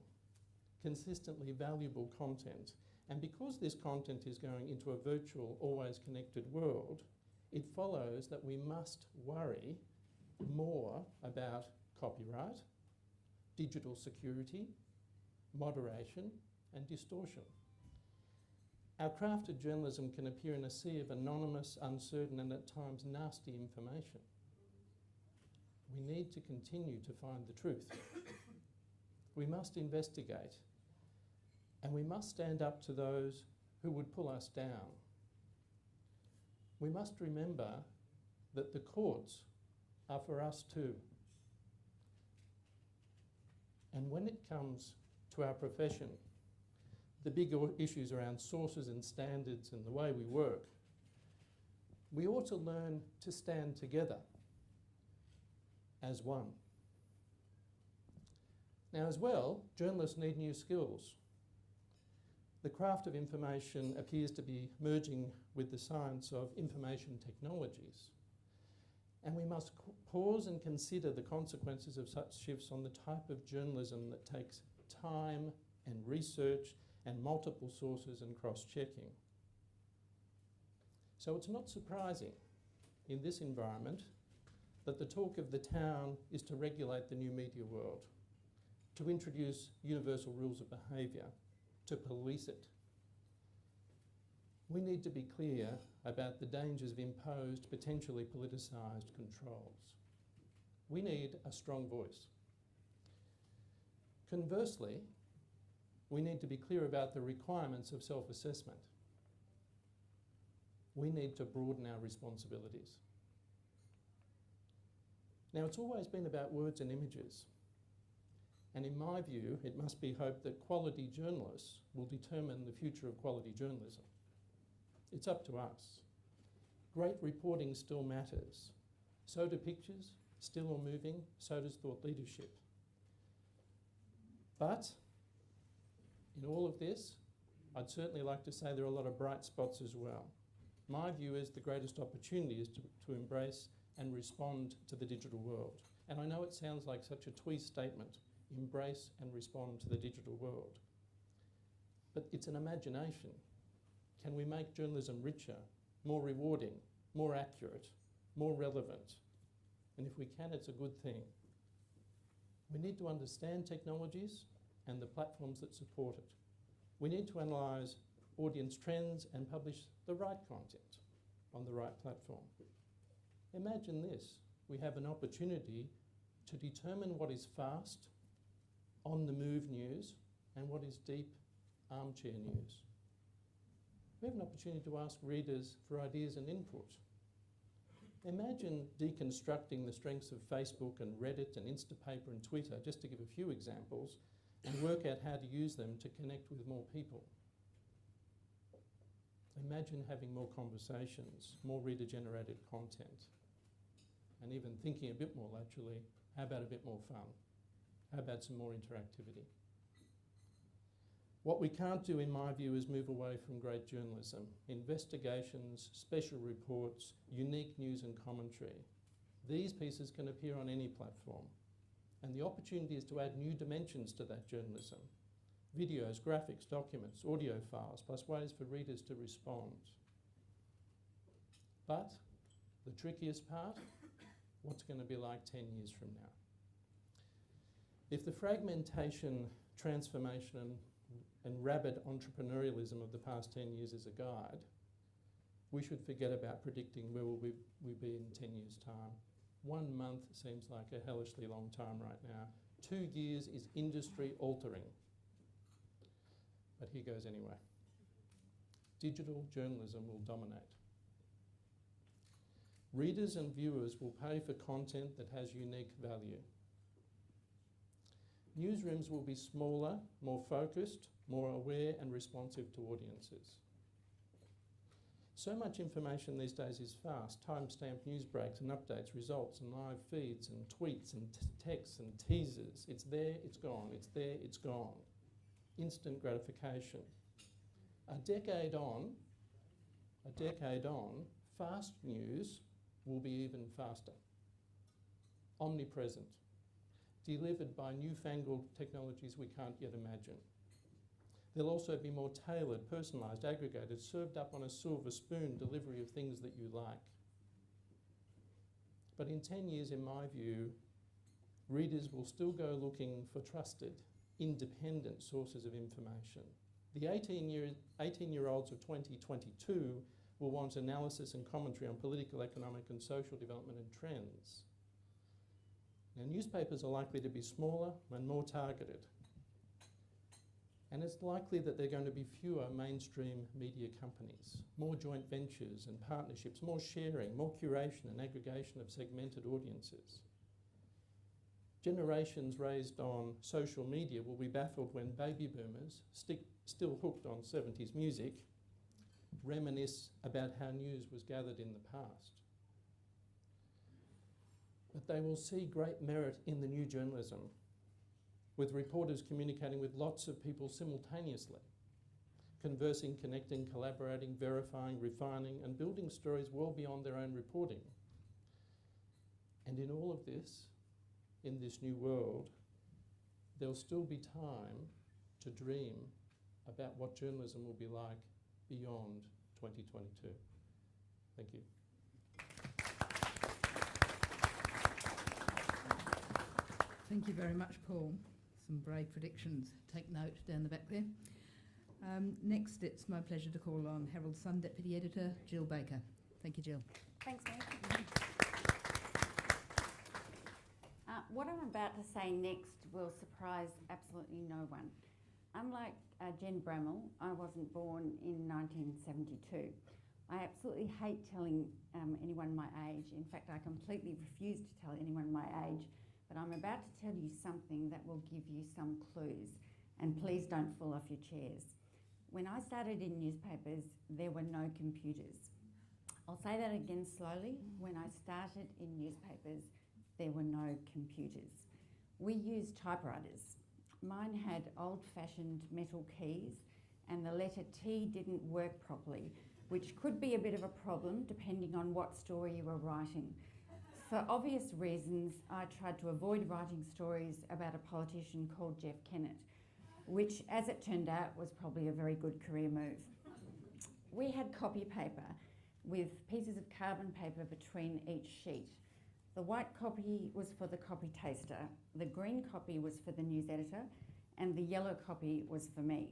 consistently valuable content. And because this content is going into a virtual, always connected world, it follows that we must worry more about copyright, digital security, moderation, and distortion. Our crafted journalism can appear in a sea of anonymous, uncertain, and at times nasty information. We need to continue to find the truth. We must investigate, and we must stand up to those who would pull us down. We must remember that the courts are for us too. And when it comes to our profession, the big issues around sources and standards and the way we work, we ought to learn to stand together as one. Now, as well, journalists need new skills. The craft of information appears to be merging with the science of information technologies. And we must pause and consider the consequences of such shifts on the type of journalism that takes time and research and multiple sources and cross-checking. So it's not surprising in this environment that the talk of the town is to regulate the new media world, to introduce universal rules of behaviour, to police it. We need to be clear about the dangers of imposed, potentially politicised controls. We need a strong voice. Conversely, we need to be clear about the requirements of self-assessment. We need to broaden our responsibilities. Now, it's always been about words and images. And in my view, it must be hoped that quality journalists will determine the future of quality journalism. It's up to us. Great reporting still matters. So do pictures, still or moving, so does thought leadership. But in all of this, I'd certainly like to say there are a lot of bright spots as well. My view is the greatest opportunity is to embrace and respond to the digital world. And I know it sounds like such a twee statement, embrace and respond to the digital world. But it's an imagination. Can we make journalism richer, more rewarding, more accurate, more relevant? And if we can, it's a good thing. We need to understand technologies and the platforms that support it. We need to analyse audience trends and publish the right content on the right platform. Imagine this. We have an opportunity to determine what is fast, on-the-move news and what is deep, armchair news. We have an opportunity to ask readers for ideas and input. Imagine deconstructing the strengths of Facebook and Reddit and Instapaper and Twitter, just to give a few examples, and work out how to use them to connect with more people. Imagine having more conversations, more reader-generated content, and even thinking a bit more laterally, how about a bit more fun? How about some more interactivity? What we can't do, in my view, is move away from great journalism. Investigations, special reports, unique news and commentary. These pieces can appear on any platform. And the opportunity is to add new dimensions to that journalism. Videos, graphics, documents, audio files, plus ways for readers to respond. But the trickiest part, what's going to be like 10 years from now? If the fragmentation, transformation, and rabid entrepreneurialism of the past 10 years is a guide, we should forget about predicting where will we be in 10 years' time. 1 month seems like a hellishly long time right now. 2 years is industry altering. But here goes anyway. Digital journalism will dominate. Readers and viewers will pay for content that has unique value. Newsrooms will be smaller, more focused, more aware and responsive to audiences. So much information these days is fast. Time-stamped news breaks and updates, results and live feeds and tweets and texts and teasers. It's there, it's gone. It's there, it's gone. Instant gratification. A decade on, fast news will be even faster, omnipresent, delivered by newfangled technologies we can't yet imagine. There'll also be more tailored, personalised, aggregated, served up on a silver spoon delivery of things that you like. But in 10 years, in my view, readers will still go looking for trusted, independent sources of information. The 18-year-olds of 2022 will want analysis and commentary on political, economic and social development and trends. Now, newspapers are likely to be smaller and more targeted. And it's likely that there are going to be fewer mainstream media companies, more joint ventures and partnerships, more sharing, more curation and aggregation of segmented audiences. Generations raised on social media will be baffled when baby boomers, still hooked on 70s music, reminisce about how news was gathered in the past. But they will see great merit in the new journalism, with reporters communicating with lots of people simultaneously, conversing, connecting, collaborating, verifying, refining, and building stories well beyond their own reporting. And in all of this, in this new world, there'll still be time to dream about what journalism will be like beyond 2022. Thank you. Thank you very much, Paul. Some brave predictions. Take note down the back there. Next, it's my pleasure to call on Herald Sun Deputy Editor, Jill Baker. Thank you, Jill. Thanks, Meg. What I'm about to say next will surprise absolutely no one. Unlike Jen Bramall, I wasn't born in 1972. I absolutely hate telling anyone my age. In fact, I completely refuse to tell anyone my age. But I'm about to tell you something that will give you some clues. And please don't fall off your chairs. When I started in newspapers, there were no computers. I'll say that again slowly. When I started in newspapers, there were no computers. We used typewriters. Mine had old-fashioned metal keys, and the letter T didn't work properly, which could be a bit of a problem depending on what story you were writing. For obvious reasons, I tried to avoid writing stories about a politician called Jeff Kennett, which, as it turned out, was probably a very good career move. We had copy paper with pieces of carbon paper between each sheet. The white copy was for the copy taster, the green copy was for the news editor, and the yellow copy was for me.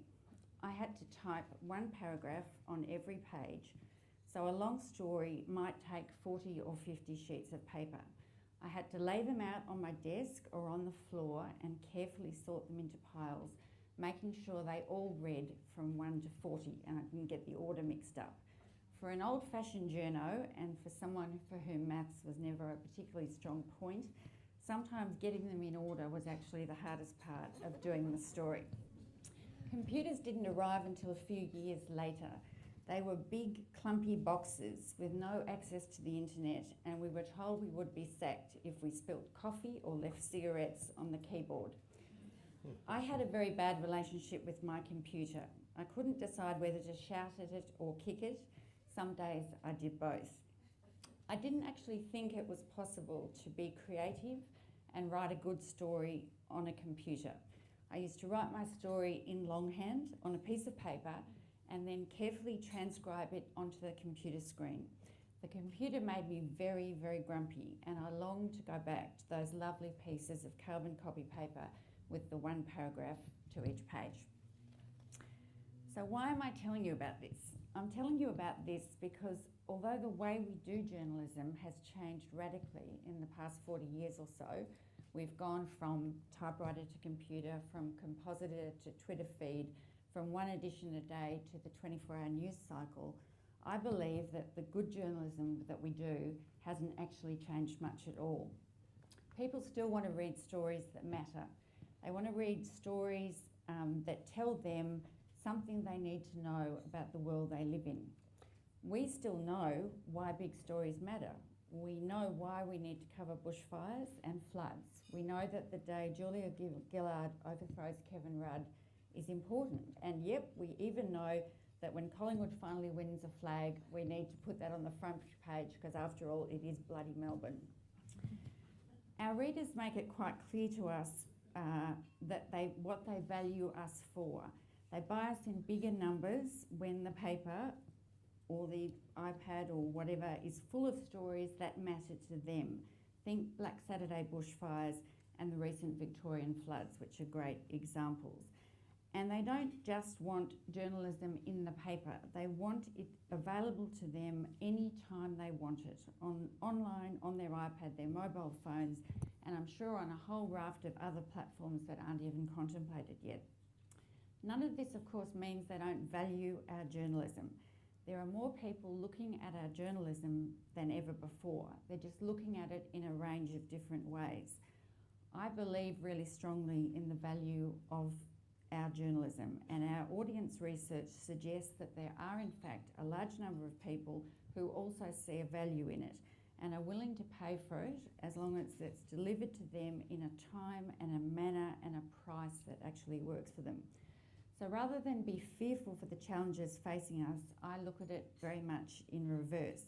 I had to type one paragraph on every page, so a long story might take 40 or 50 sheets of paper. I had to lay them out on my desk or on the floor and carefully sort them into piles, making sure they all read from 1 to 40 and I didn't get the order mixed up. For an old-fashioned journo, and for someone for whom maths was never a particularly strong point, sometimes getting them in order was actually the hardest part of doing the story. Computers didn't arrive until a few years later. They were big, clumpy boxes with no access to the internet, and we were told we would be sacked if we spilt coffee or left cigarettes on the keyboard. I had a very bad relationship with my computer. I couldn't decide whether to shout at it or kick it. Some days I did both. I didn't actually think it was possible to be creative and write a good story on a computer. I used to write my story in longhand on a piece of paper and then carefully transcribe it onto the computer screen. The computer made me very, very grumpy, and I longed to go back to those lovely pieces of carbon copy paper with the one paragraph to each page. So why am I telling you about this? I'm telling you about this because although the way we do journalism has changed radically in the past 40 years or so, we've gone from typewriter to computer, from compositor to Twitter feed, from one edition a day to the 24-hour news cycle, I believe that the good journalism that we do hasn't actually changed much at all. People still want to read stories that matter. They want to read stories that tell them something they need to know about the world they live in. We still know why big stories matter. We know why we need to cover bushfires and floods. We know that the day Julia Gillard overthrows Kevin Rudd is important, and yep, we even know that when Collingwood finally wins a flag, we need to put that on the front page because after all, it is bloody Melbourne. Our readers make it quite clear to us what they value us for. They buy us in bigger numbers when the paper or the iPad or whatever is full of stories that matter to them. Think Black Saturday bushfires and the recent Victorian floods, which are great examples. And they don't just want journalism in the paper, they want it available to them any time they want it, online, on their iPad, their mobile phones, and I'm sure on a whole raft of other platforms that aren't even contemplated yet. None of this, of course, means they don't value our journalism. There are more people looking at our journalism than ever before. They're just looking at it in a range of different ways. I believe really strongly in the value of our journalism, and our audience research suggests that there are in fact a large number of people who also see a value in it and are willing to pay for it as long as it's delivered to them in a time and a manner and a price that actually works for them. So rather than be fearful for the challenges facing us, I look at it very much in reverse.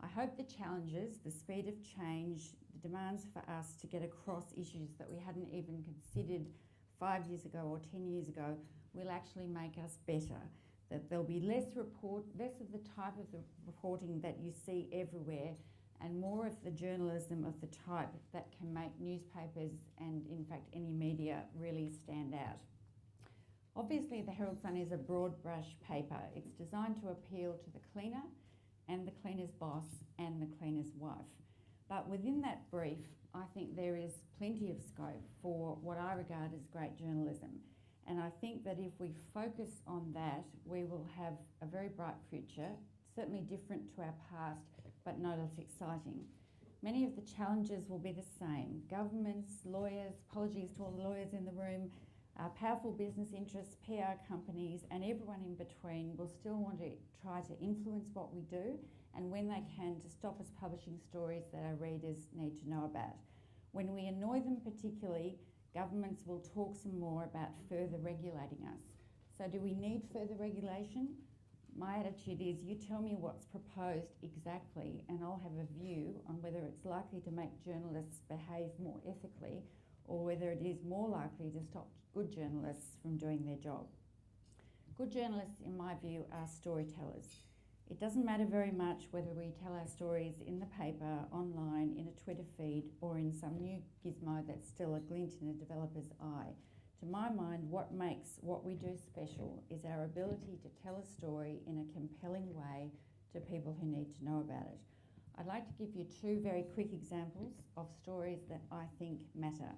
I hope the challenges, the speed of change, the demands for us to get across issues that we hadn't even considered 5 years ago or 10 years ago will actually make us better. That there'll be less of the type of the reporting that you see everywhere and more of the journalism of the type that can make newspapers and in fact any media really stand out. Obviously the Herald Sun is a broad brush paper. It's designed to appeal to the cleaner and the cleaner's boss and the cleaner's wife. But within that brief, I think there is plenty of scope for what I regard as great journalism. And I think that if we focus on that, we will have a very bright future, certainly different to our past, but no less exciting. Many of the challenges will be the same. Governments, lawyers, apologies to all the lawyers in the room, powerful business interests, PR companies, and everyone in between will still want to try to influence what we do, and when they can, to stop us publishing stories that our readers need to know about. When we annoy them particularly, governments will talk some more about further regulating us. So do we need further regulation? My attitude is you tell me what's proposed exactly and I'll have a view on whether it's likely to make journalists behave more ethically or whether it is more likely to stop good journalists from doing their job. Good journalists, in my view, are storytellers. It doesn't matter very much whether we tell our stories in the paper, online, in a Twitter feed, or in some new gizmo that's still a glint in a developer's eye. To my mind, what makes what we do special is our ability to tell a story in a compelling way to people who need to know about it. I'd like to give you two very quick examples of stories that I think matter.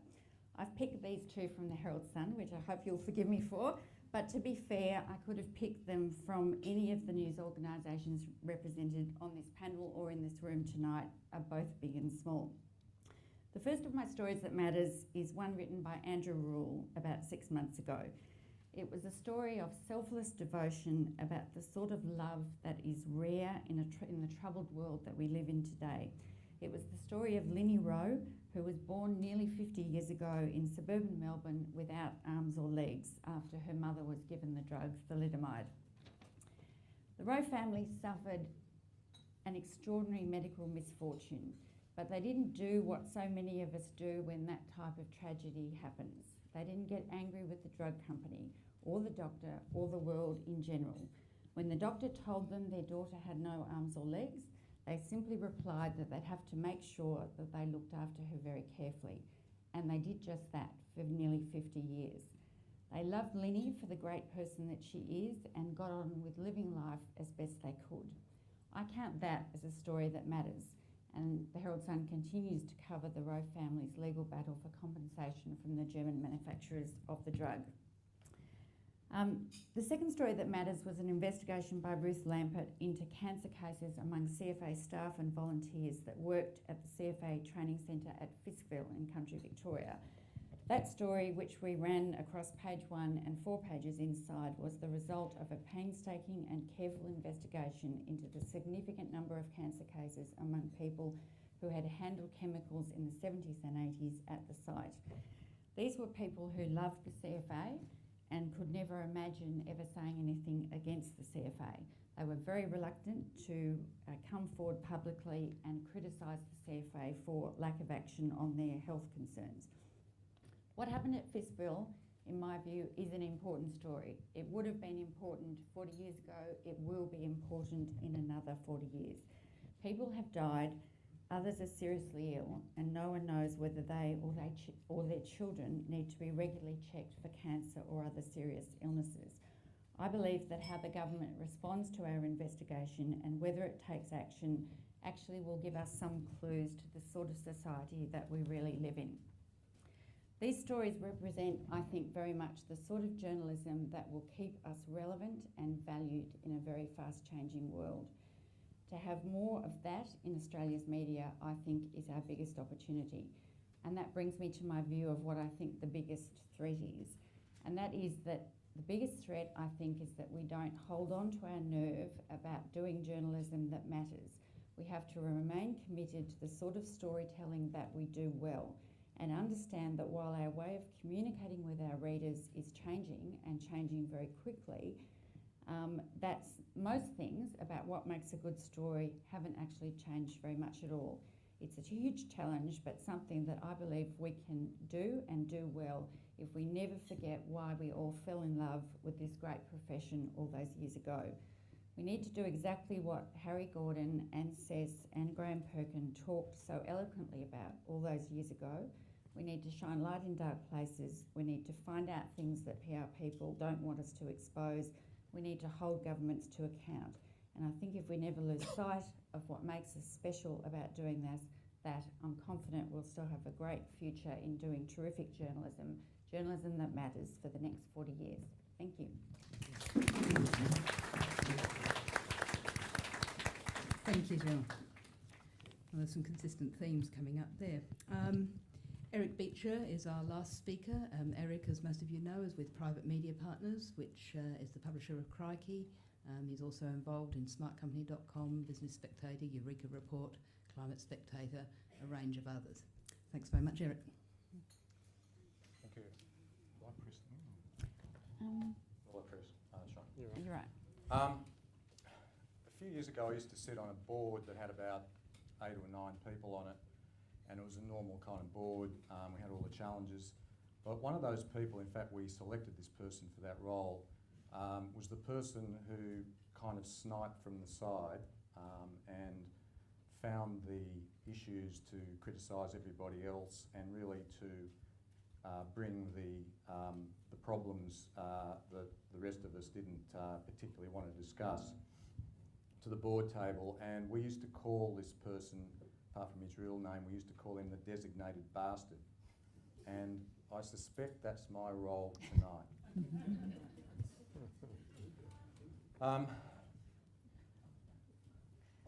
I've picked these two from the Herald Sun, which I hope you'll forgive me for, but to be fair, I could have picked them from any of the news organisations represented on this panel or in this room tonight, are both big and small. The first of my stories that matters is one written by Andrew Rule about 6 months ago. It was a story of selfless devotion about the sort of love that is rare in the troubled world that we live in today. It was the story of Linny Rowe, who was born nearly 50 years ago in suburban Melbourne without arms or legs after her mother was given the drug thalidomide. The Rowe family suffered an extraordinary medical misfortune, but they didn't do what so many of us do when that type of tragedy happens. They didn't get angry with the drug company or the doctor or the world in general. When the doctor told them their daughter had no arms or legs, they simply replied that they'd have to make sure that they looked after her very carefully. And they did just that for nearly 50 years. They loved Linny for the great person that she is and got on with living life as best they could. I count that as a story that matters. And the Herald Sun continues to cover the Rowe family's legal battle for compensation from the German manufacturers of the drug. The second story that matters was an investigation by Ruth Lampert into cancer cases among CFA staff and volunteers that worked at the CFA Training Centre at Fiskville in country Victoria. That story, which we ran across page 1 and 4 pages inside, was the result of a painstaking and careful investigation into the significant number of cancer cases among people who had handled chemicals in the 70s and 80s at the site. These were people who loved the CFA and could never imagine ever saying anything against the CFA. They were very reluctant to come forward publicly and criticise the CFA for lack of action on their health concerns. What happened at Fiskville, in my view, is an important story. It would have been important 40 years ago. It will be important in another 40 years. People have died, others are seriously ill, and no one knows whether they or their children need to be regularly checked for cancer or other serious illnesses. I believe that how the government responds to our investigation and whether it takes action actually will give us some clues to the sort of society that we really live in. These stories represent, I think, very much the sort of journalism that will keep us relevant and valued in a very fast-changing world. To have more of that in Australia's media, I think, is our biggest opportunity. And that brings me to my view of what I think the biggest threat is. And that is that the biggest threat, I think, is that we don't hold on to our nerve about doing journalism that matters. We have to remain committed to the sort of storytelling that we do well, and understand that while our way of communicating with our readers is changing and changing very quickly, that's most things about what makes a good story haven't actually changed very much at all. It's a huge challenge, but something that I believe we can do and do well if we never forget why we all fell in love with this great profession all those years ago. We need to do exactly what Harry Gordon and Cess and Graham Perkin talked so eloquently about all those years ago. We need to shine light in dark places. We need to find out things that PR people don't want us to expose. We need to hold governments to account. And I think if we never lose sight of what makes us special about doing that I'm confident we'll still have a great future in doing terrific journalism, journalism that matters for the next 40 years. Thank you. Thank you, Jill. Well, there's some consistent themes coming up there. Eric Beecher is our last speaker. Eric, as most of you know, is with Private Media Partners, which is the publisher of Crikey. He's also involved in smartcompany.com, Business Spectator, Eureka Report, Climate Spectator, a range of others. Thanks very much, Eric. Thank you. Will I press them? Will I press? Sure. You're right. A few years ago, I used to sit on a board that had about 8 or 9 people on it, and it was a normal kind of board. We had all the challenges. But one of those people, in fact, we selected this person for that role, was the person who kind of sniped from the side and found the issues to criticise everybody else and really to bring the problems that the rest of us didn't particularly want to discuss to the board table. And we used to call this person, apart from his real name, we used to call him the designated bastard. And I suspect that's my role tonight.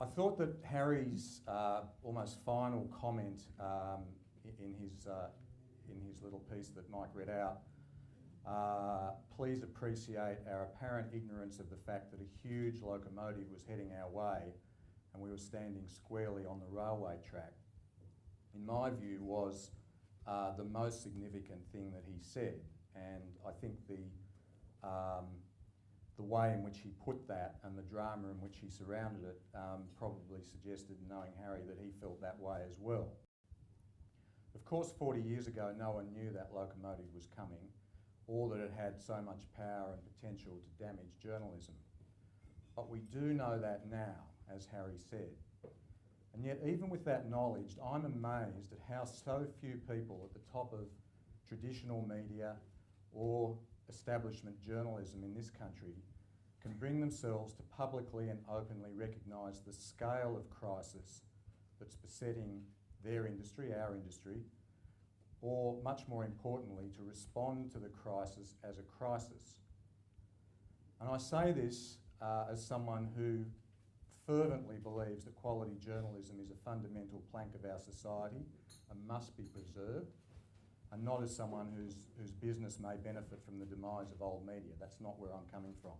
I thought that Harry's almost final comment in his little piece that Mike read out, please appreciate our apparent ignorance of the fact that a huge locomotive was heading our way and we were standing squarely on the railway track, in my view, was the most significant thing that he said. And I think the way in which he put that and the drama in which he surrounded it probably suggested, knowing Harry, that he felt that way as well. Of course, 40 years ago, no one knew that locomotive was coming, or that it had so much power and potential to damage journalism. But we do know that now, as Harry said. And yet, even with that knowledge, I'm amazed at how so few people at the top of traditional media or establishment journalism in this country can bring themselves to publicly and openly recognise the scale of crisis that's besetting their industry, our industry, or much more importantly, to respond to the crisis as a crisis. And I say this as someone who fervently believes that quality journalism is a fundamental plank of our society and must be preserved, and not as someone whose business may benefit from the demise of old media. That's not where I'm coming from.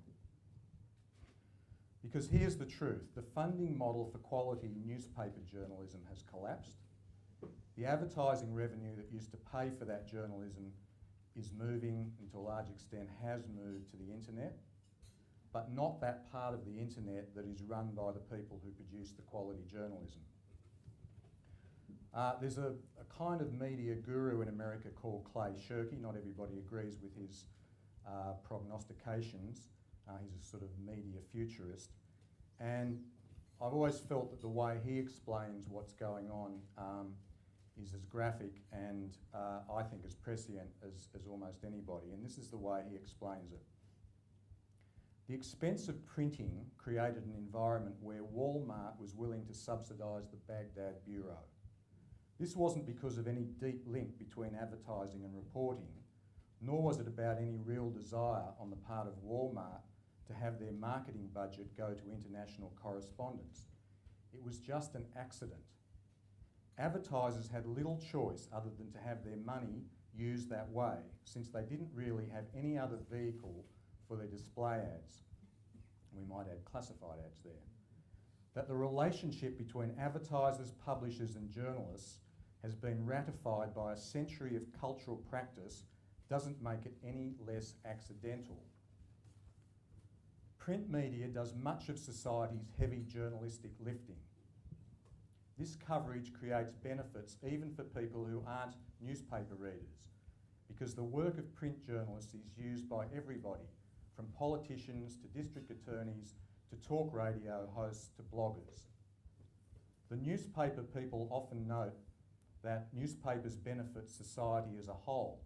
Because here's the truth. The funding model for quality newspaper journalism has collapsed. The advertising revenue that used to pay for that journalism is moving, and to a large extent has moved, to the internet, but not that part of the internet that is run by the people who produce the quality journalism. There's a kind of media guru in America called Clay Shirky. Not everybody agrees with his prognostications. He's a sort of media futurist. And I've always felt that the way he explains what's going on is as graphic and I think as prescient as almost anybody. And this is the way he explains it. The expense of printing created an environment where Walmart was willing to subsidise the Baghdad Bureau. This wasn't because of any deep link between advertising and reporting, nor was it about any real desire on the part of Walmart to have their marketing budget go to international correspondence. It was just an accident. Advertisers had little choice other than to have their money used that way, since they didn't really have any other vehicle for their display ads. We might add classified ads there. That the relationship between advertisers, publishers and journalists has been ratified by a century of cultural practice doesn't make it any less accidental. Print media does much of society's heavy journalistic lifting. This coverage creates benefits even for people who aren't newspaper readers, because the work of print journalists is used by everybody, from politicians to district attorneys to talk radio hosts to bloggers. The newspaper people often note that newspapers benefit society as a whole.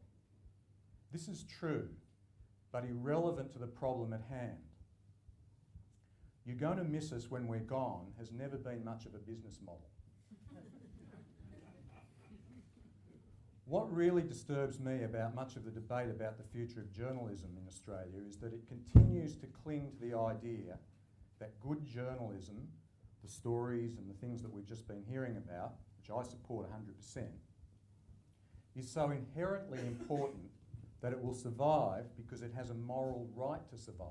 This is true, but irrelevant to the problem at hand. You're going to miss us when we're gone has never been much of a business model. What really disturbs me about much of the debate about the future of journalism in Australia is that it continues to cling to the idea that good journalism, the stories and the things that we've just been hearing about, which I support 100%, is so inherently important that it will survive because it has a moral right to survive.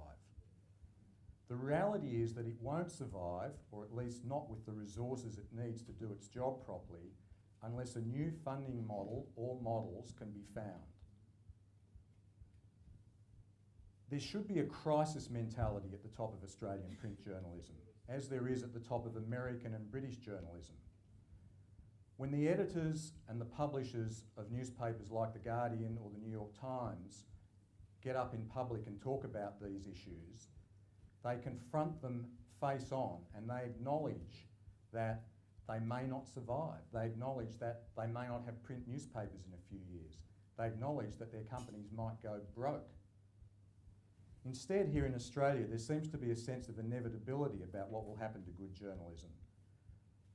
The reality is that it won't survive, or at least not with the resources it needs to do its job properly, unless a new funding model or models can be found. There should be a crisis mentality at the top of Australian print journalism, as there is at the top of American and British journalism. When the editors and the publishers of newspapers like The Guardian or The New York Times get up in public and talk about these issues, they confront them face on and they acknowledge that they may not survive. They acknowledge that they may not have print newspapers in a few years. They acknowledge that their companies might go broke. Instead, here in Australia, there seems to be a sense of inevitability about what will happen to good journalism.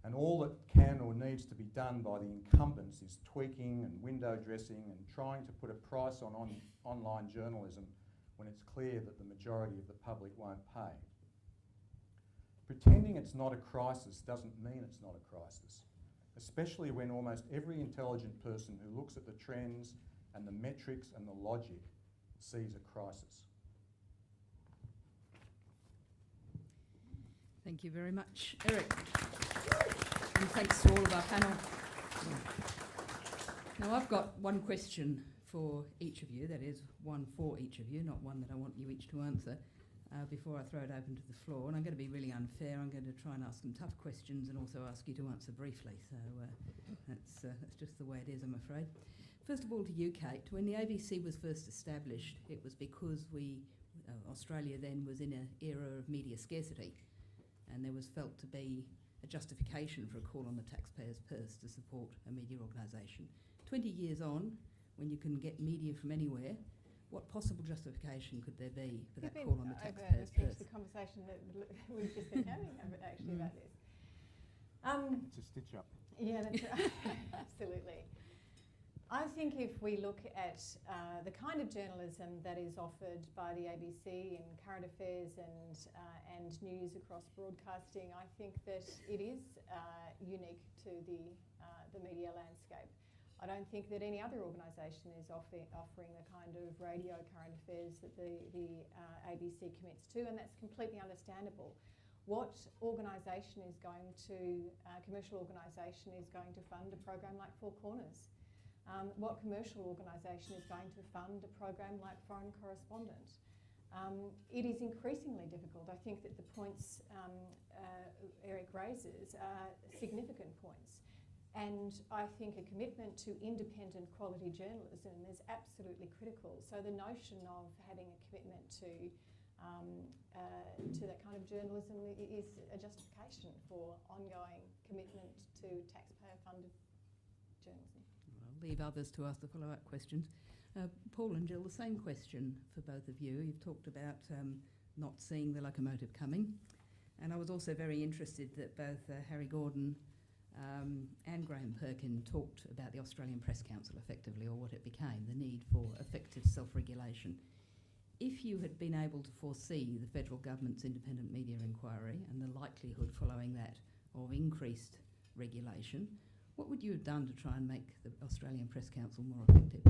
And all that can or needs to be done by the incumbents is tweaking and window dressing and trying to put a price on online journalism when it's clear that the majority of the public won't pay. Pretending it's not a crisis doesn't mean it's not a crisis, especially when almost every intelligent person who looks at the trends and the metrics and the logic sees a crisis. Thank you very much, Eric. And thanks to all of our panel. Now I've got one question for each of you, that is one for each of you, not one that I want you each to answer, before I throw it open to the floor. And I'm going to be really unfair. I'm going to try and ask some tough questions and also ask you to answer briefly. So that's just the way it is, I'm afraid. First of all, to you, Kate, when the ABC was first established, it was because Australia then was in an era of media scarcity, and there was felt to be a justification for a call on the taxpayer's purse to support a media organisation. 20 years on, when you can get media from anywhere, what possible justification could there be for that call on the taxpayer's purse? The conversation that we've just been having actually about this. It's a stitch up. Yeah, that's right. Absolutely. I think if we look at the kind of journalism that is offered by the ABC in current affairs and news across broadcasting, I think that it is unique to the media landscape. I don't think that any other organisation is offering the kind of radio current affairs that the ABC commits to, and that's completely understandable. What organisation is going to, commercial organisation is going to fund a program like Four Corners? What commercial organisation is going to fund a program like Foreign Correspondent? It is increasingly difficult. I think that the points Eric raises are significant points. And I think a commitment to independent quality journalism is absolutely critical. So the notion of having a commitment to that kind of journalism is a justification for ongoing commitment to taxpayer-funded journalism. I'll leave others to ask the follow-up questions. Paul and Jill, the same question for both of you. You've talked about not seeing the locomotive coming, and I was also very interested that both Harry Gordon and Graham Perkin talked about the Australian Press Council effectively, or what it became, the need for effective self-regulation. If you had been able to foresee the federal government's independent media inquiry and the likelihood following that of increased regulation, what would you have done to try and make the Australian Press Council more effective?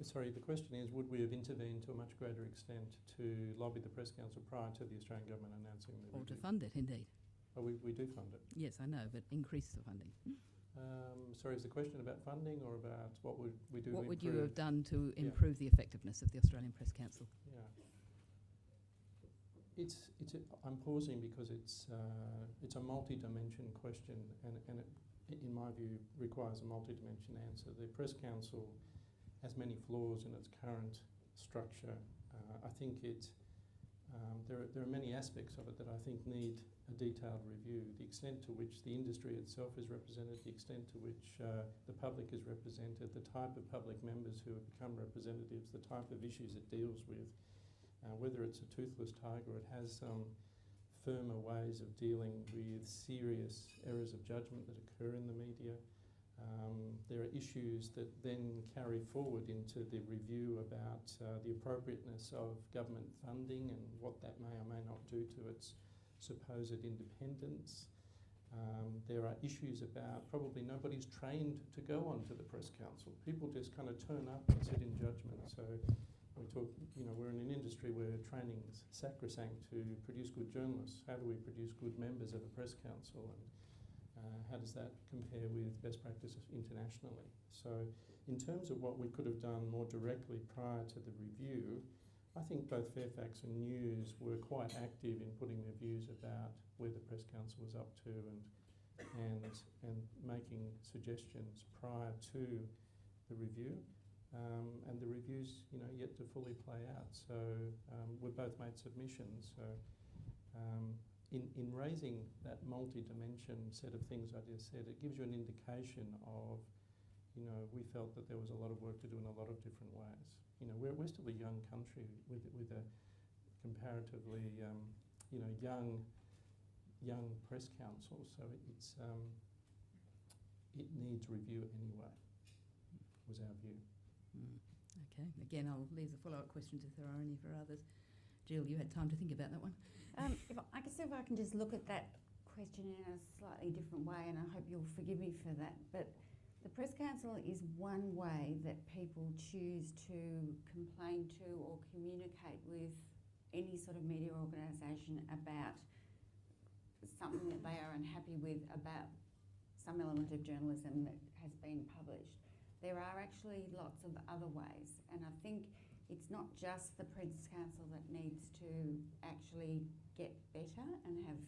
Sorry, the question is, would we have intervened to a much greater extent to lobby the Press Council prior to the Australian government announcing the Or review? to fund it, indeed. Oh, we do fund it. Yes, I know, but increase the funding. Sorry, is the question about funding or about what would we do What to would you improve? have done to Yeah. improve the effectiveness of the Australian Press Council? Yeah. I'm pausing because it's a multi-dimension question, and it, in my view, requires a multi-dimension answer. The Press Council has many flaws in its current structure. I think there are many aspects of it that I think need a detailed review. The extent to which the industry itself is represented, the extent to which the public is represented, the type of public members who have become representatives, the type of issues it deals with, whether it's a toothless tiger, it has some firmer ways of dealing with serious errors of judgment that occur in the media. There are issues that then carry forward into the review about the appropriateness of government funding and what that may or may not do to its supposed independence. There are issues about probably nobody's trained to go onto the Press Council. People just kind of turn up and sit in judgment. So we talk, we're in an industry where training's sacrosanct to produce good journalists. How do we produce good members of a Press Council? And how does that compare with best practices internationally? So in terms of what we could have done more directly prior to the review, I think both Fairfax and News were quite active in putting their views about where the Press Council was up to and making suggestions prior to the review. And the review's yet to fully play out. So we've both made submissions. So in raising that multi-dimension set of things I just said, it gives you an indication of, we felt that there was a lot of work to do in a lot of different ways. We're still a young country with a comparatively, young press council, so it needs review anyway, was our view. Okay, again, I'll leave the follow-up questions if there are any for others. Jill, you had time to think about that one. If I can just look at that question in a slightly different way, and I hope you'll forgive me for that, but the Press Council is one way that people choose to complain to or communicate with any sort of media organisation about something that they are unhappy with about some element of journalism that has been published. There are actually lots of other ways, and I think it's not just the Press Council that needs to actually get better and have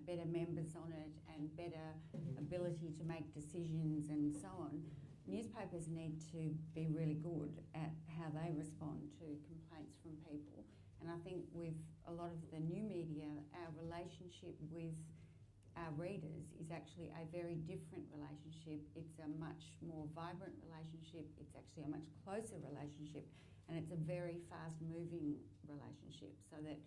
better members on it and better ability to make decisions and so on. Newspapers need to be really good at how they respond to complaints from people, and I think with a lot of the new media, our relationship with our readers is actually a very different relationship. It's a much more vibrant relationship, it's actually a much closer relationship, and it's a very fast-moving relationship, so that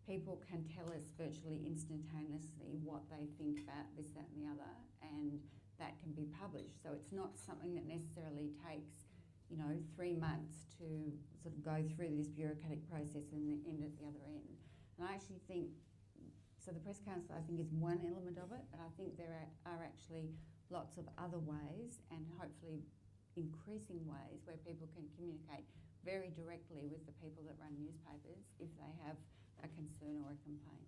people can tell us virtually instantaneously what they think about this, that and the other, and that can be published. So it's not something that necessarily takes 3 months to sort of go through this bureaucratic process and end at the other end. And I actually think, so the Press Council I think is one element of it, but I think there are actually lots of other ways, and hopefully increasing ways, where people can communicate very directly with the people that run newspapers if they have a concern or a complaint.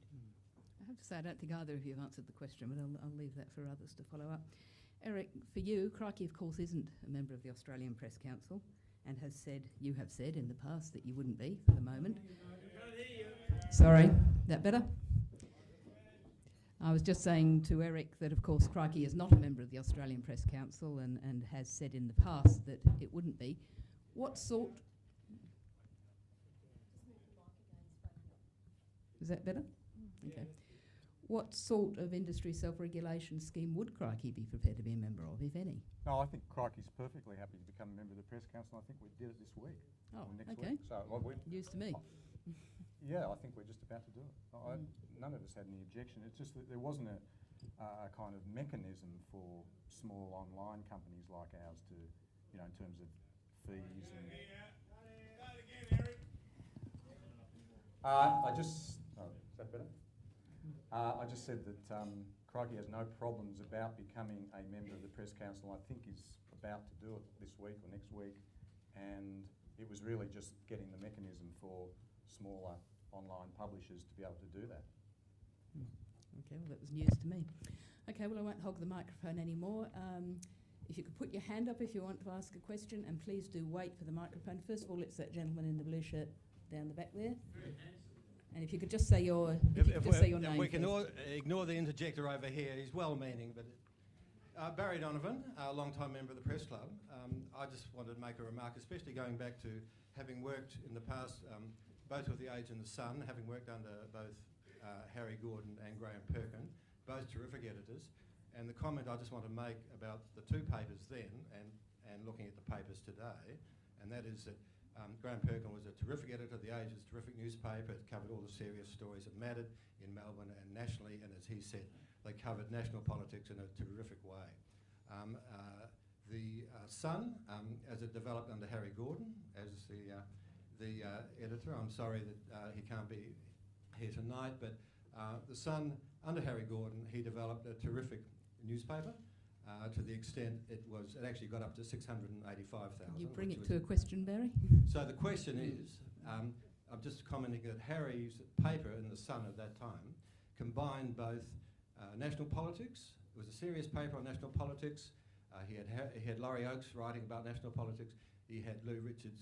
I have to say, I don't think either of you have answered the question, but I'll leave that for others to follow up. Eric, for you, Crikey, of course, isn't a member of the Australian Press Council and you have said in the past that you wouldn't be for the moment. Sorry, that better? I was just saying to Eric that, of course, Crikey is not a member of the Australian Press Council and has said in the past that it wouldn't be. What sort... Is that better? Okay. What sort of industry self-regulation scheme would Crikey be prepared to be a member of, if any? No, I think Crikey's perfectly happy to become a member of the Press Council. I think we did it this week. Oh, or next okay. week. So, well, News to me. yeah, I think we're just about to do it. None of us had any objection. It's just that there wasn't a kind of mechanism for small online companies like ours to, you know, in terms of fees and... is that better? I just said that Crikey has no problems about becoming a member of the Press Council. I think he's about to do it this week or next week, and it was really just getting the mechanism for smaller online publishers to be able to do that. Okay, well, that was news to me. Okay, well, I won't hog the microphone anymore. If you could put your hand up if you want to ask a question, and please do wait for the microphone. First of all, it's that gentleman in the blue shirt down the back there. And if you could just say your, name. We can ignore the interjector over here. He's well-meaning, but Barry Donovan, a long-time member of the Press Club. I just wanted to make a remark, especially going back to having worked in the past, both with the Age and the Sun, having worked under both Harry Gordon and Graham Perkin, both terrific editors. And the comment I just want to make about the two papers then and looking at the papers today, and that is that Graham Perkin was a terrific editor of The Age, it's a terrific newspaper. It covered all the serious stories that mattered in Melbourne and nationally, and as he said, they covered national politics in a terrific way. The Sun, as it developed under Harry Gordon as the editor, I'm sorry that he can't be here tonight, but the Sun, under Harry Gordon, he developed a terrific newspaper. To the extent it actually got up to 685,000. Can you bring it to a question, Barry? So the question is, I'm just commenting that Harry's paper in the Sun at that time combined both national politics. It was a serious paper on national politics. He had Laurie Oakes writing about national politics. He had Lou Richards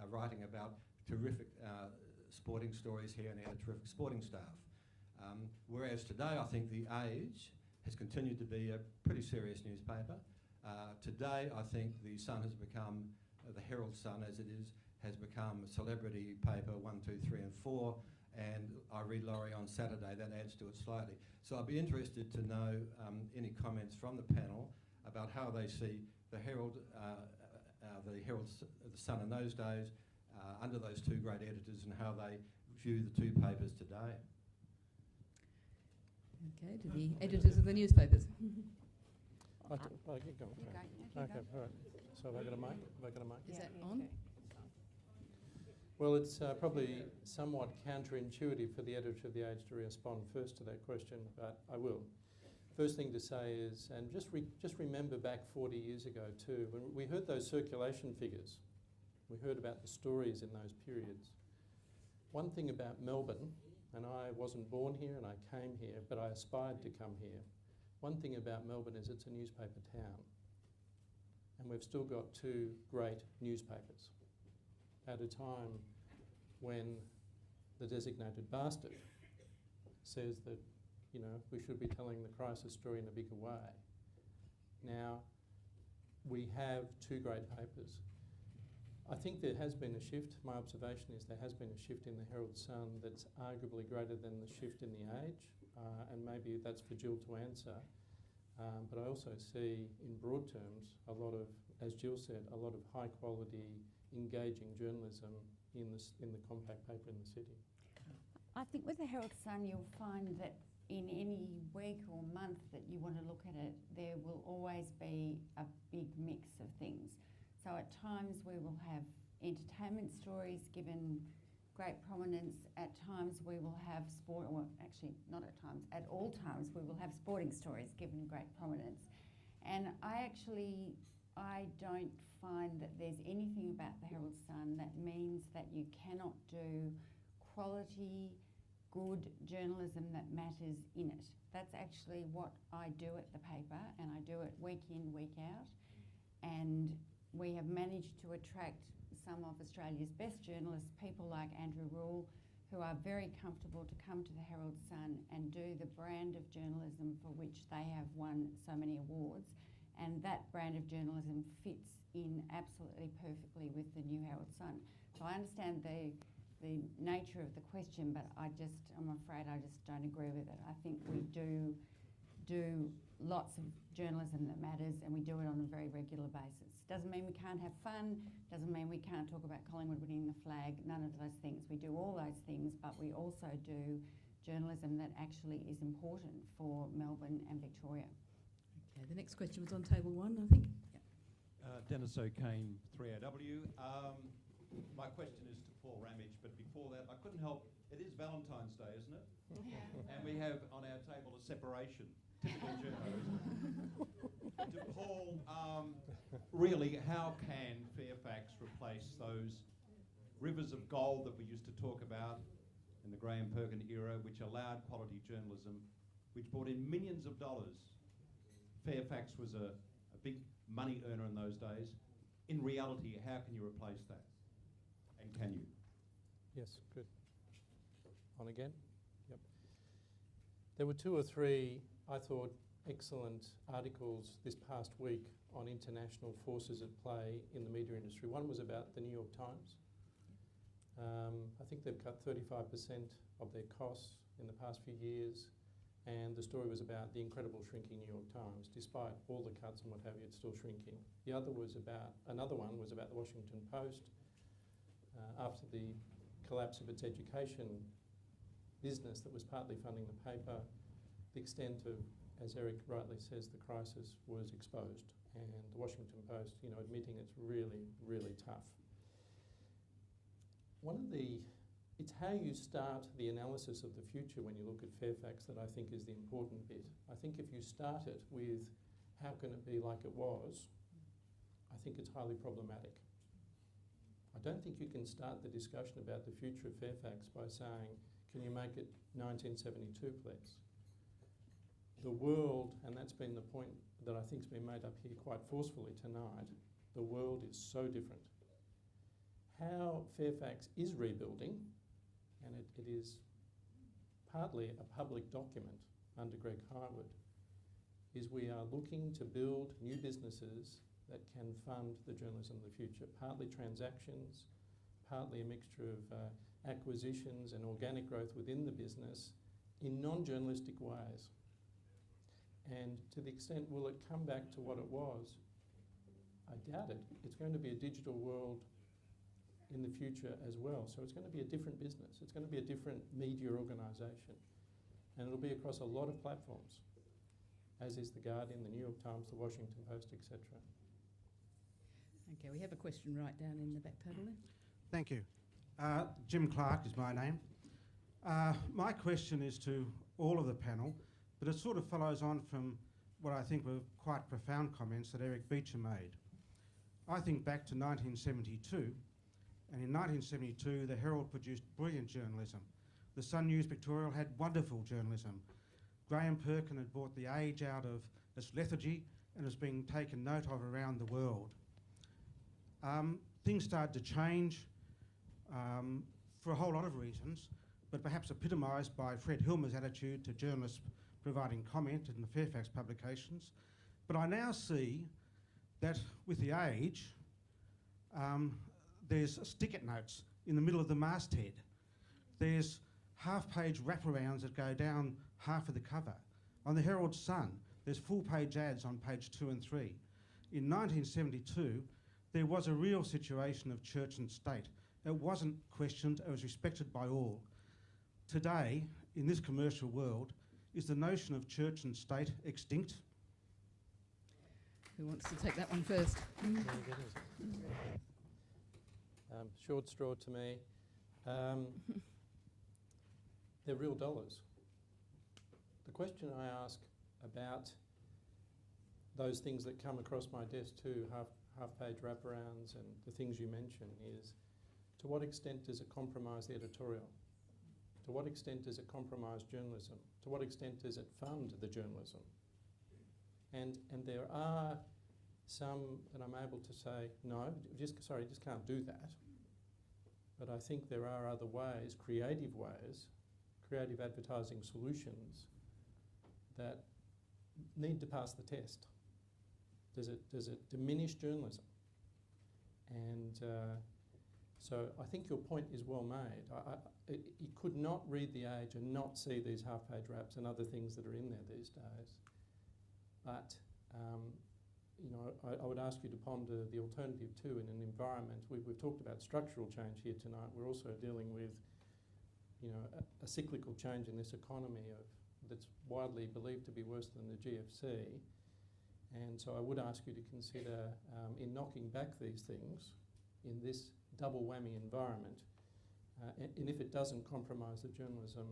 writing about terrific sporting stories here, and he had a terrific sporting staff. Whereas today, I think The Age has continued to be a pretty serious newspaper. Today, I think the Sun has become, the Herald Sun as it is, has become a celebrity paper 1, 2, 3 and 4, and I read Laurie on Saturday, that adds to it slightly. So I'd be interested to know any comments from the panel about how they see the Herald, the Sun in those days, under those two great editors, and how they view the two papers today. Okay, to the editors of the newspapers. I can go. Okay, all right. So have I got a mic? Is that on? Well, it's probably somewhat counterintuitive for the editor of The Age to respond first to that question, but I will. First thing to say is, and just remember back 40 years ago too, when we heard those circulation figures, we heard about the stories in those periods. One thing about Melbourne, and I wasn't born here and I came here, but I aspired to come here. One thing about Melbourne is it's a newspaper town. And we've still got two great newspapers at a time when the designated bastard says that, you know, we should be telling the crisis story in a bigger way. Now, we have two great papers. I think there has been a shift. My observation is there has been a shift in the Herald Sun that's arguably greater than the shift in The Age, and maybe that's for Jill to answer. But I also see, in broad terms, a lot of, as Jill said, a lot of high quality, engaging journalism in the compact paper in the city. I think with the Herald Sun, you'll find that in any week or month that you want to look at it, there will always be a big mix of things. So at times we will have entertainment stories given great prominence. At times we will have sport, or actually not at times, at all times we will have sporting stories given great prominence. And I don't find that there's anything about the Herald Sun that means that you cannot do quality, good journalism that matters in it. That's actually what I do at the paper, and I do it week in, week out. And we have managed to attract some of Australia's best journalists, people like Andrew Rule, who are very comfortable to come to the Herald Sun and do the brand of journalism for which they have won so many awards. And that brand of journalism fits in absolutely perfectly with the new Herald Sun. So I understand the nature of the question, but I'm afraid I just don't agree with it. I think we do lots of journalism that matters, and we do it on a very regular basis. Doesn't mean we can't have fun, doesn't mean we can't talk about Collingwood winning the flag, none of those things. We do all those things, but we also do journalism that actually is important for Melbourne and Victoria. Okay, the next question was on table 1, I think. Yep. Dennis O'Kane, 3AW. My question is to Paul Ramadge, but before that, I couldn't help, it is Valentine's Day, isn't it? And we have on our table a separation. Typical journalism. To Paul, really, how can Fairfax replace those rivers of gold that we used to talk about in the Graham Perkin era, which allowed quality journalism, which brought in millions of dollars? Fairfax was a big money earner in those days. In reality, how can you replace that? And can you? Yes, good. On again? Yep. There were 2 or 3, I thought, excellent articles this past week on international forces at play in the media industry. One was about the New York Times. I think they've cut 35% of their costs in the past few years, and the story was about the incredible shrinking New York Times. Despite all the cuts and what have you, it's still shrinking. Another one was about the Washington Post. After the collapse of its education business that was partly funding the paper, the extent of, as Eric rightly says, the crisis was exposed, and the Washington Post, admitting it's really, really tough. It's how you start the analysis of the future when you look at Fairfax that I think is the important bit. I think if you start it with how can it be like it was, I think it's highly problematic. I don't think you can start the discussion about the future of Fairfax by saying, can you make it 1972, please? The world, and that's been the point that I think's been made up here quite forcefully tonight, the world is so different. How Fairfax is rebuilding, and it is partly a public document under Greg Hywood, is we are looking to build new businesses that can fund the journalism of the future, partly transactions, partly a mixture of acquisitions and organic growth within the business in non-journalistic ways. And to the extent, will it come back to what it was? I doubt it. It's going to be a digital world in the future as well. So it's going to be a different business. It's going to be a different media organisation. And it'll be across a lot of platforms, as is The Guardian, The New York Times, The Washington Post, etc. Okay, we have a question right down in the back panel there. Thank you. Jim Clark is my name. My question is to all of the panel, but it sort of follows on from what I think were quite profound comments that Eric Beecher made. I think back to 1972, and in 1972 the Herald produced brilliant journalism. The Sun News Pictorial had wonderful journalism. Graham Perkin had brought The Age out of its lethargy and is being taken note of around the world. Things started to change for a whole lot of reasons, but perhaps epitomised by Fred Hilmer's attitude to journalists providing comment in the Fairfax publications. But I now see that with The Age, there's stick-it notes in the middle of the masthead. There's half-page wraparounds that go down half of the cover. On the Herald Sun, there's full-page ads on page 2 and 3. In 1972, there was a real situation of church and state. It wasn't questioned, it was respected by all. Today, in this commercial world, is the notion of church and state extinct? Who wants to take that one first? Short straw to me. They're real dollars. The question I ask about those things that come across my desk too, half-page wraparounds and the things you mention, is to what extent does it compromise the editorial? To what extent does it compromise journalism? To what extent does it fund the journalism? And there are some that I'm able to say, no, just can't do that. But I think there are other ways, creative advertising solutions that need to pass the test. Does it diminish journalism? And so I think your point is well made. You could not read The Age and not see these half-page wraps and other things that are in there these days. But you know, I would ask you to ponder the alternative too in an environment. We've talked about structural change here tonight. We're also dealing with, you know, a cyclical change in this economy that's widely believed to be worse than the GFC. And so I would ask you to consider, in knocking back these things in this double whammy environment, and if it doesn't compromise the journalism,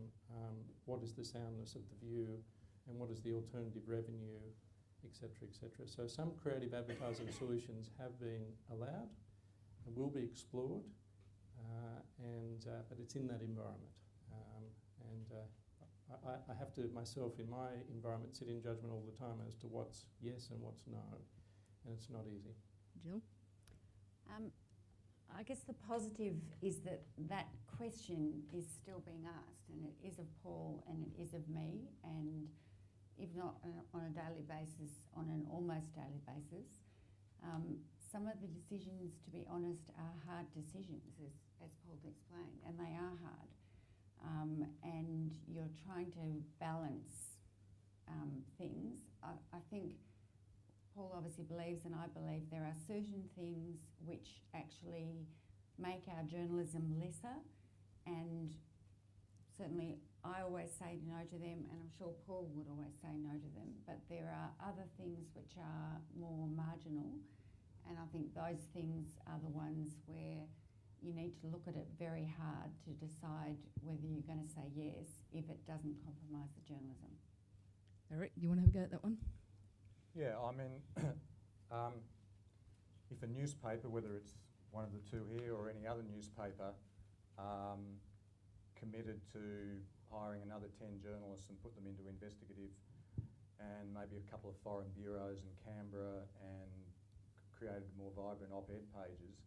what is the soundness of the view and what is the alternative revenue, etc., etc. So some creative advertising solutions have been allowed and will be explored, but it's in that environment. I have to myself in my environment sit in judgment all the time as to what's yes and what's no, and it's not easy. Jill? I guess the positive is that that question is still being asked, and it is of Paul and it is of me, and if not on a daily basis, on an almost daily basis. Some of the decisions, to be honest, are hard decisions, as Paul explained, and they are hard. And you're trying to balance things. I think Paul obviously believes, and I believe, there are certain things which actually make our journalism lesser, and certainly I always say no to them, and I'm sure Paul would always say no to them, but there are other things which are more marginal, and I think those things are the ones where you need to look at it very hard to decide whether you're going to say yes if it doesn't compromise the journalism. Eric, you want to have a go at that one? Yeah, I mean, if a newspaper, whether it's one of the two here or any other newspaper, committed to hiring another 10 journalists and put them into investigative and maybe a couple of foreign bureaus in Canberra and created more vibrant op-ed pages,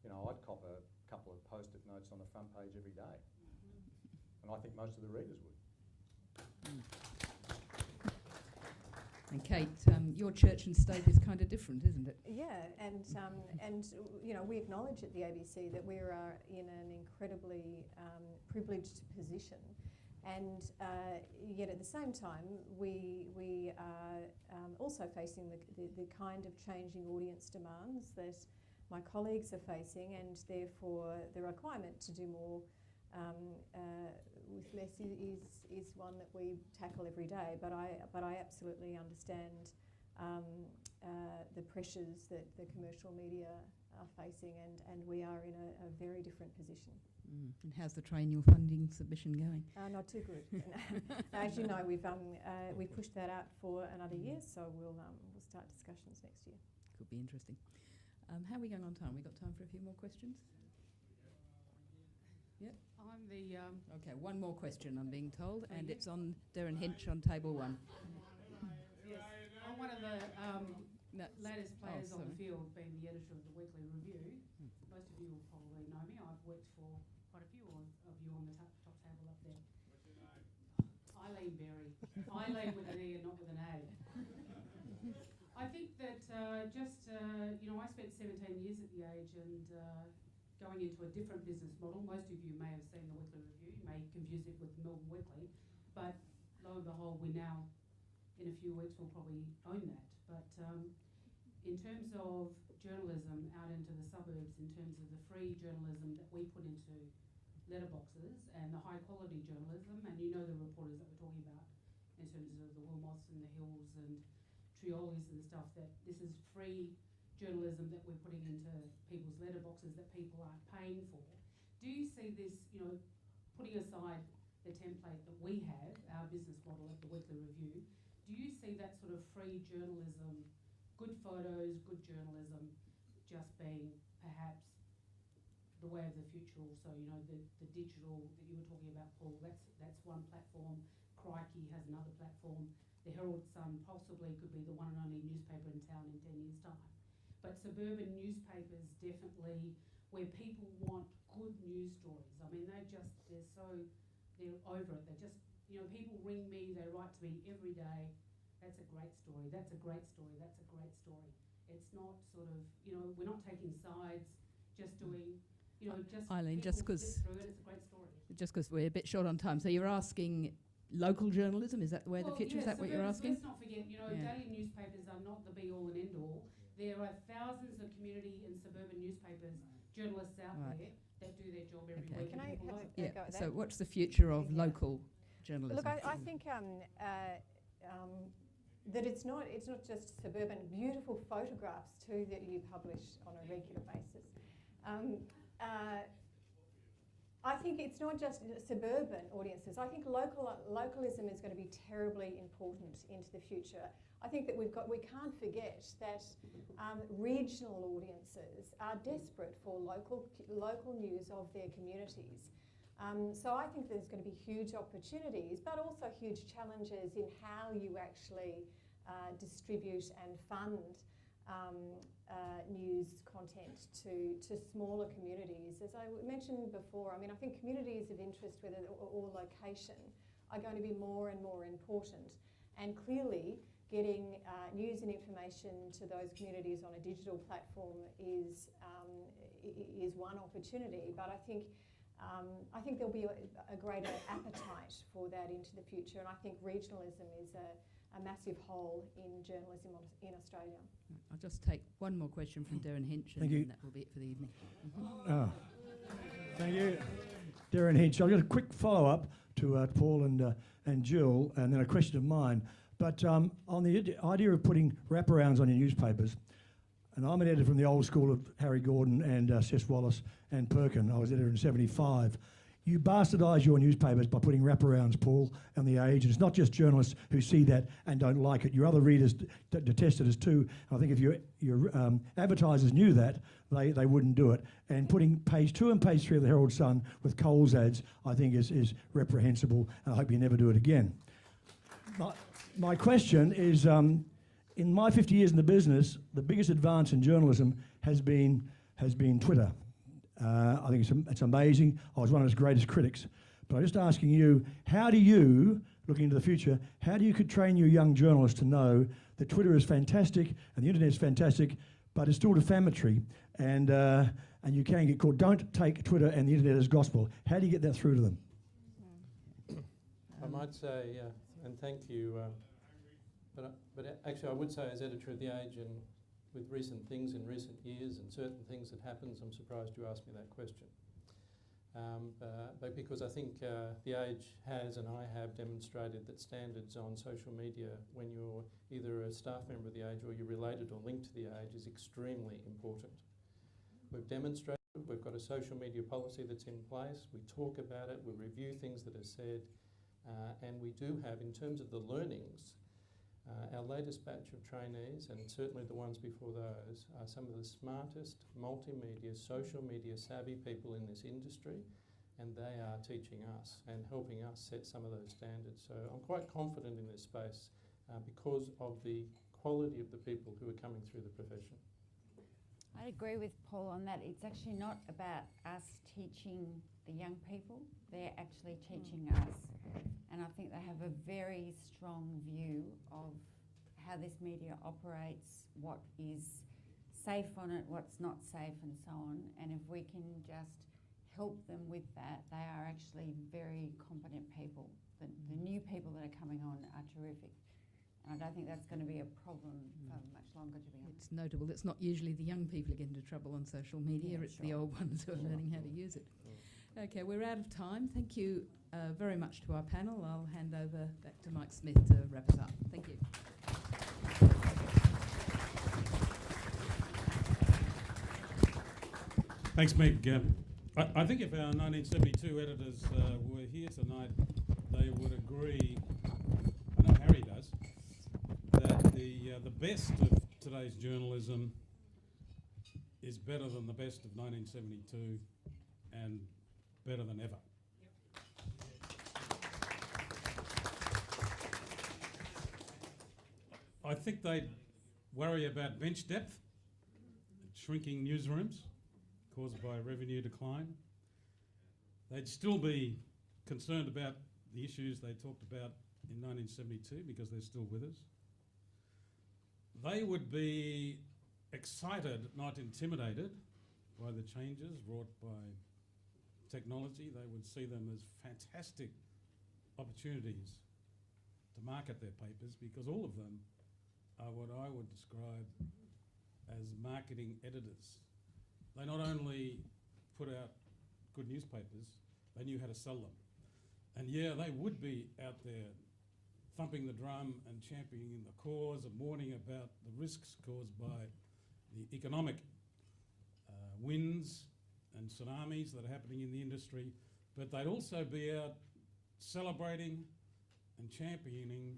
you know, I'd cop a couple of post-it notes on the front page every day. And I think most of the readers would. And Kate, your church and state is kind of different, isn't it? Yeah, and you know, we acknowledge at the ABC that we are in an incredibly privileged position, and yet at the same time we are also facing the kind of changing audience demands that my colleagues are facing, and therefore the requirement to do more with less is one that we tackle every day. But I absolutely understand the pressures that the commercial media are facing, and we are in a very different position. And how's the triennial funding submission going? Not too good. As you know, we've pushed that out for another year, so we'll start discussions next year. Could be interesting. How are we going on time? We got time for a few more questions? Yep. I'm the... Okay, one more question, I'm being told, and it's on Darren Hinch on table 1. Yes, I'm one of the latest players on the field, being the editor of the Weekly Review. Most of you will probably know me. I've worked for quite a few of you on the top table up there. What's your name? Eileen Berry. Eileen with an E and not with an A. I think that you know, I spent 17 years at The Age, and going into a different business model. Most of you may have seen the Weekly Review. You may confuse it with the Melbourne Weekly, but lo and behold, we now, in a few weeks, will probably own that. But in terms of journalism out into the suburbs, in terms of the free journalism that we put into letterboxes and the high quality journalism, and you know the reporters that we're talking about in terms of the Wilmots and the Hills and Triolis and stuff, that this is free journalism that we're putting into people's letterboxes that people aren't paying for. Do you see this, you know, putting aside the template that we have, our business model at the Weekly Review, do you see that sort of free journalism, good photos, good journalism, just being perhaps the way of the future also? You know, the digital that you were talking about, Paul, that's one platform, Crikey has another platform, the Herald Sun possibly could be the one and only newspaper in town in 10 years' time. But suburban newspapers definitely, where people want good news stories. I mean, they're over it. They just, people ring me, they write to me every day. That's a great story. That's a great story. That's a great story. It's not sort of, we're not taking sides, just doing, just Eileen, people just 'cause- flip through it, it's a great story. Just because we're a bit short on time, so you're asking local journalism, is that the way the future, is that what you're asking? Let's not forget, daily newspapers are not the be-all and end-all. There are thousands of community and suburban newspapers, journalists out Right. there that do their job every Okay. week. Can I and people have love it. a go Yeah, at so that? what's the future of Yeah. local journalism? Look, I think that it's not just suburban. Beautiful photographs too that you publish on a regular basis. I think it's not just suburban audiences. I think localism is going to be terribly important into the future. I think that we can't forget that regional audiences are desperate for local news of their communities. So I think there's going to be huge opportunities, but also huge challenges in how you actually distribute and fund news content to smaller communities. As I mentioned before, I mean, I think communities of interest, whether or location, are going to be more and more important. And clearly, getting news and information to those communities on a digital platform is one opportunity. But I think there'll be a greater appetite for that into the future. And I think regionalism is a massive hole in journalism in Australia. I'll just take one more question from Darren Hinch, and Thank you. then that will be it for the evening. Thank you. Darren Hinch. I've got a quick follow-up to Paul and Jill, and then a question of mine. But on the idea of putting wraparounds on your newspapers, and I'm an editor from the old school of Harry Gordon and Cess Wallace and Perkin. I was editor in 75. You bastardise your newspapers by putting wraparounds, Paul, and The Age. And it's not just journalists who see that and don't like it. Your other readers detest it as too. I think if your advertisers knew that, they wouldn't do it. And putting page 2 and page 3 of the Herald Sun with Coles ads, I think is reprehensible, and I hope you never do it again. My question is, in my 50 years in the business, the biggest advance in journalism has been Twitter. I think it's amazing. I was one of its greatest critics. But I'm just asking you, how do you, looking into the future, how do you could train your young journalists to know that Twitter is fantastic and the internet is fantastic, but it's still defamatory, and you can get caught. Don't take Twitter and the internet as gospel. How do you get that through to them? I might say, and thank you, but actually I would say as editor of The Age, and with recent things in recent years and certain things that happens, I'm surprised you asked me that question. But because I think The Age has, and I have, demonstrated that standards on social media when you're either a staff member of The Age or you're related or linked to The Age is extremely important. We've demonstrated, we've got a social media policy that's in place, we talk about it, we review things that are said, and we do have, in terms of the learnings, our latest batch of trainees, and certainly the ones before those, are some of the smartest multimedia, social media savvy people in this industry, and they are teaching us and helping us set some of those standards. So I'm quite confident in this space because of the quality of the people who are coming through the profession. I agree with Paul on that. It's actually not about us teaching the young people, they're actually teaching us. And I think they have a very strong view of how this media operates, what is safe on it, what's not safe, and so on. And if we can just help them with that, they are actually very competent people. The new people that are coming on are terrific. And I don't think that's going to be a problem for much longer, to be honest. It's notable. It's not usually the young people who get into trouble on social media, it's the old ones who are learning how to use it. Okay, we're out of time. Thank you very much to our panel. I'll hand over back to Mike Smith to wrap us up. Thank you. Thanks, Meg. I think if our 1972 editors were here tonight, they would agree, I know Harry does, that the best of today's journalism is better than the best of 1972 and better than ever. I think they'd worry about bench depth, shrinking newsrooms caused by revenue decline. They'd still be concerned about the issues they talked about in 1972 because they're still with us. They would be excited, not intimidated, by the changes wrought by technology. They would see them as fantastic opportunities to market their papers because all of them are what I would describe as marketing editors. They not only put out good newspapers, they knew how to sell them. And yeah, they would be out there thumping the drum and championing the cause and warning about the risks caused by the economic winds and tsunamis that are happening in the industry, but they'd also be out celebrating and championing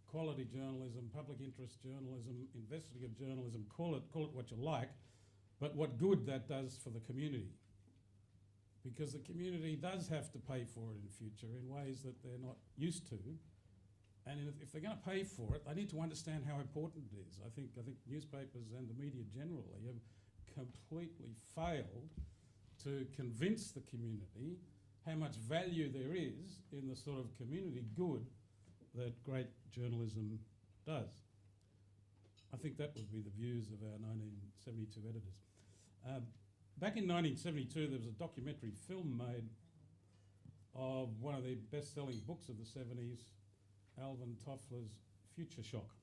quality journalism, public interest journalism, investigative journalism, call it what you like, but what good that does for the community. Because the community does have to pay for it in the future in ways that they're not used to. And if they're going to pay for it, they need to understand how important it is. I think newspapers and the media generally have completely failed to convince the community how much value there is in the sort of community good that great journalism does. I think that would be the views of our 1972 editors. Back in 1972, there was a documentary film made of one of the best-selling books of the 70s, Alvin Toffler's Future Shock.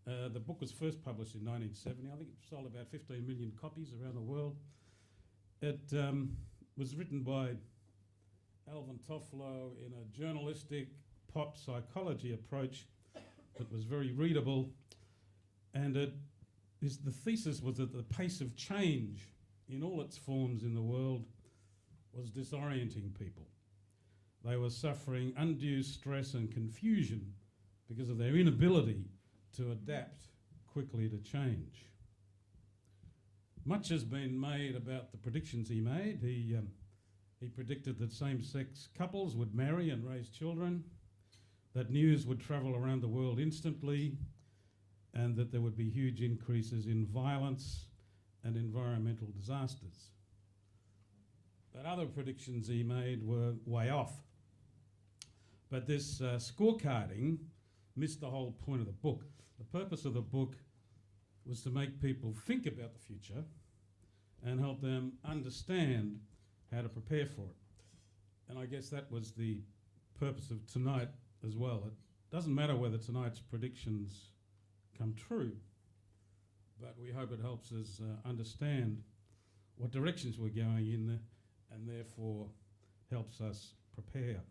The book was first published in 1970. I think it sold about 15 million copies around the world. It was written by Alvin Toffler in a journalistic pop psychology approach that was very readable, and the thesis was that the pace of change in all its forms in the world was disorienting people. They were suffering undue stress and confusion because of their inability to adapt quickly to change. Much has been made about the predictions he made. He predicted that same-sex couples would marry and raise children, that news would travel around the world instantly, and that there would be huge increases in violence and environmental disasters. But other predictions he made were way off. But this scorecarding missed the whole point of the book. The purpose of the book was to make people think about the future and help them understand how to prepare for it. And I guess that was the purpose of tonight as well. It doesn't matter whether tonight's predictions come true, but we hope it helps us understand what directions we're going in and therefore helps us prepare.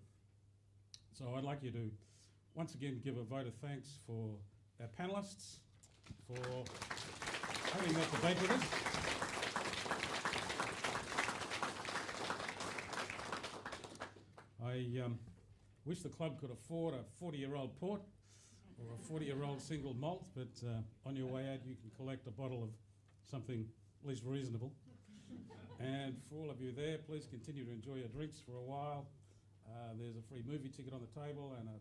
So I'd like you to once again give a vote of thanks for our panellists for having that debate with us. I wish the club could afford a 40-year-old port or a 40-year-old single malt, but on your way out you can collect a bottle of something at least reasonable. And for all of you there, please continue to enjoy your drinks for a while. There's a free movie ticket on the table and a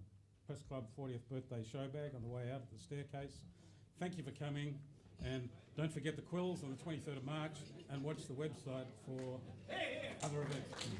Press Club 40th birthday show bag on the way out of the staircase. Thank you for coming, and don't forget the quills on the 23rd of March, and watch the website for other events.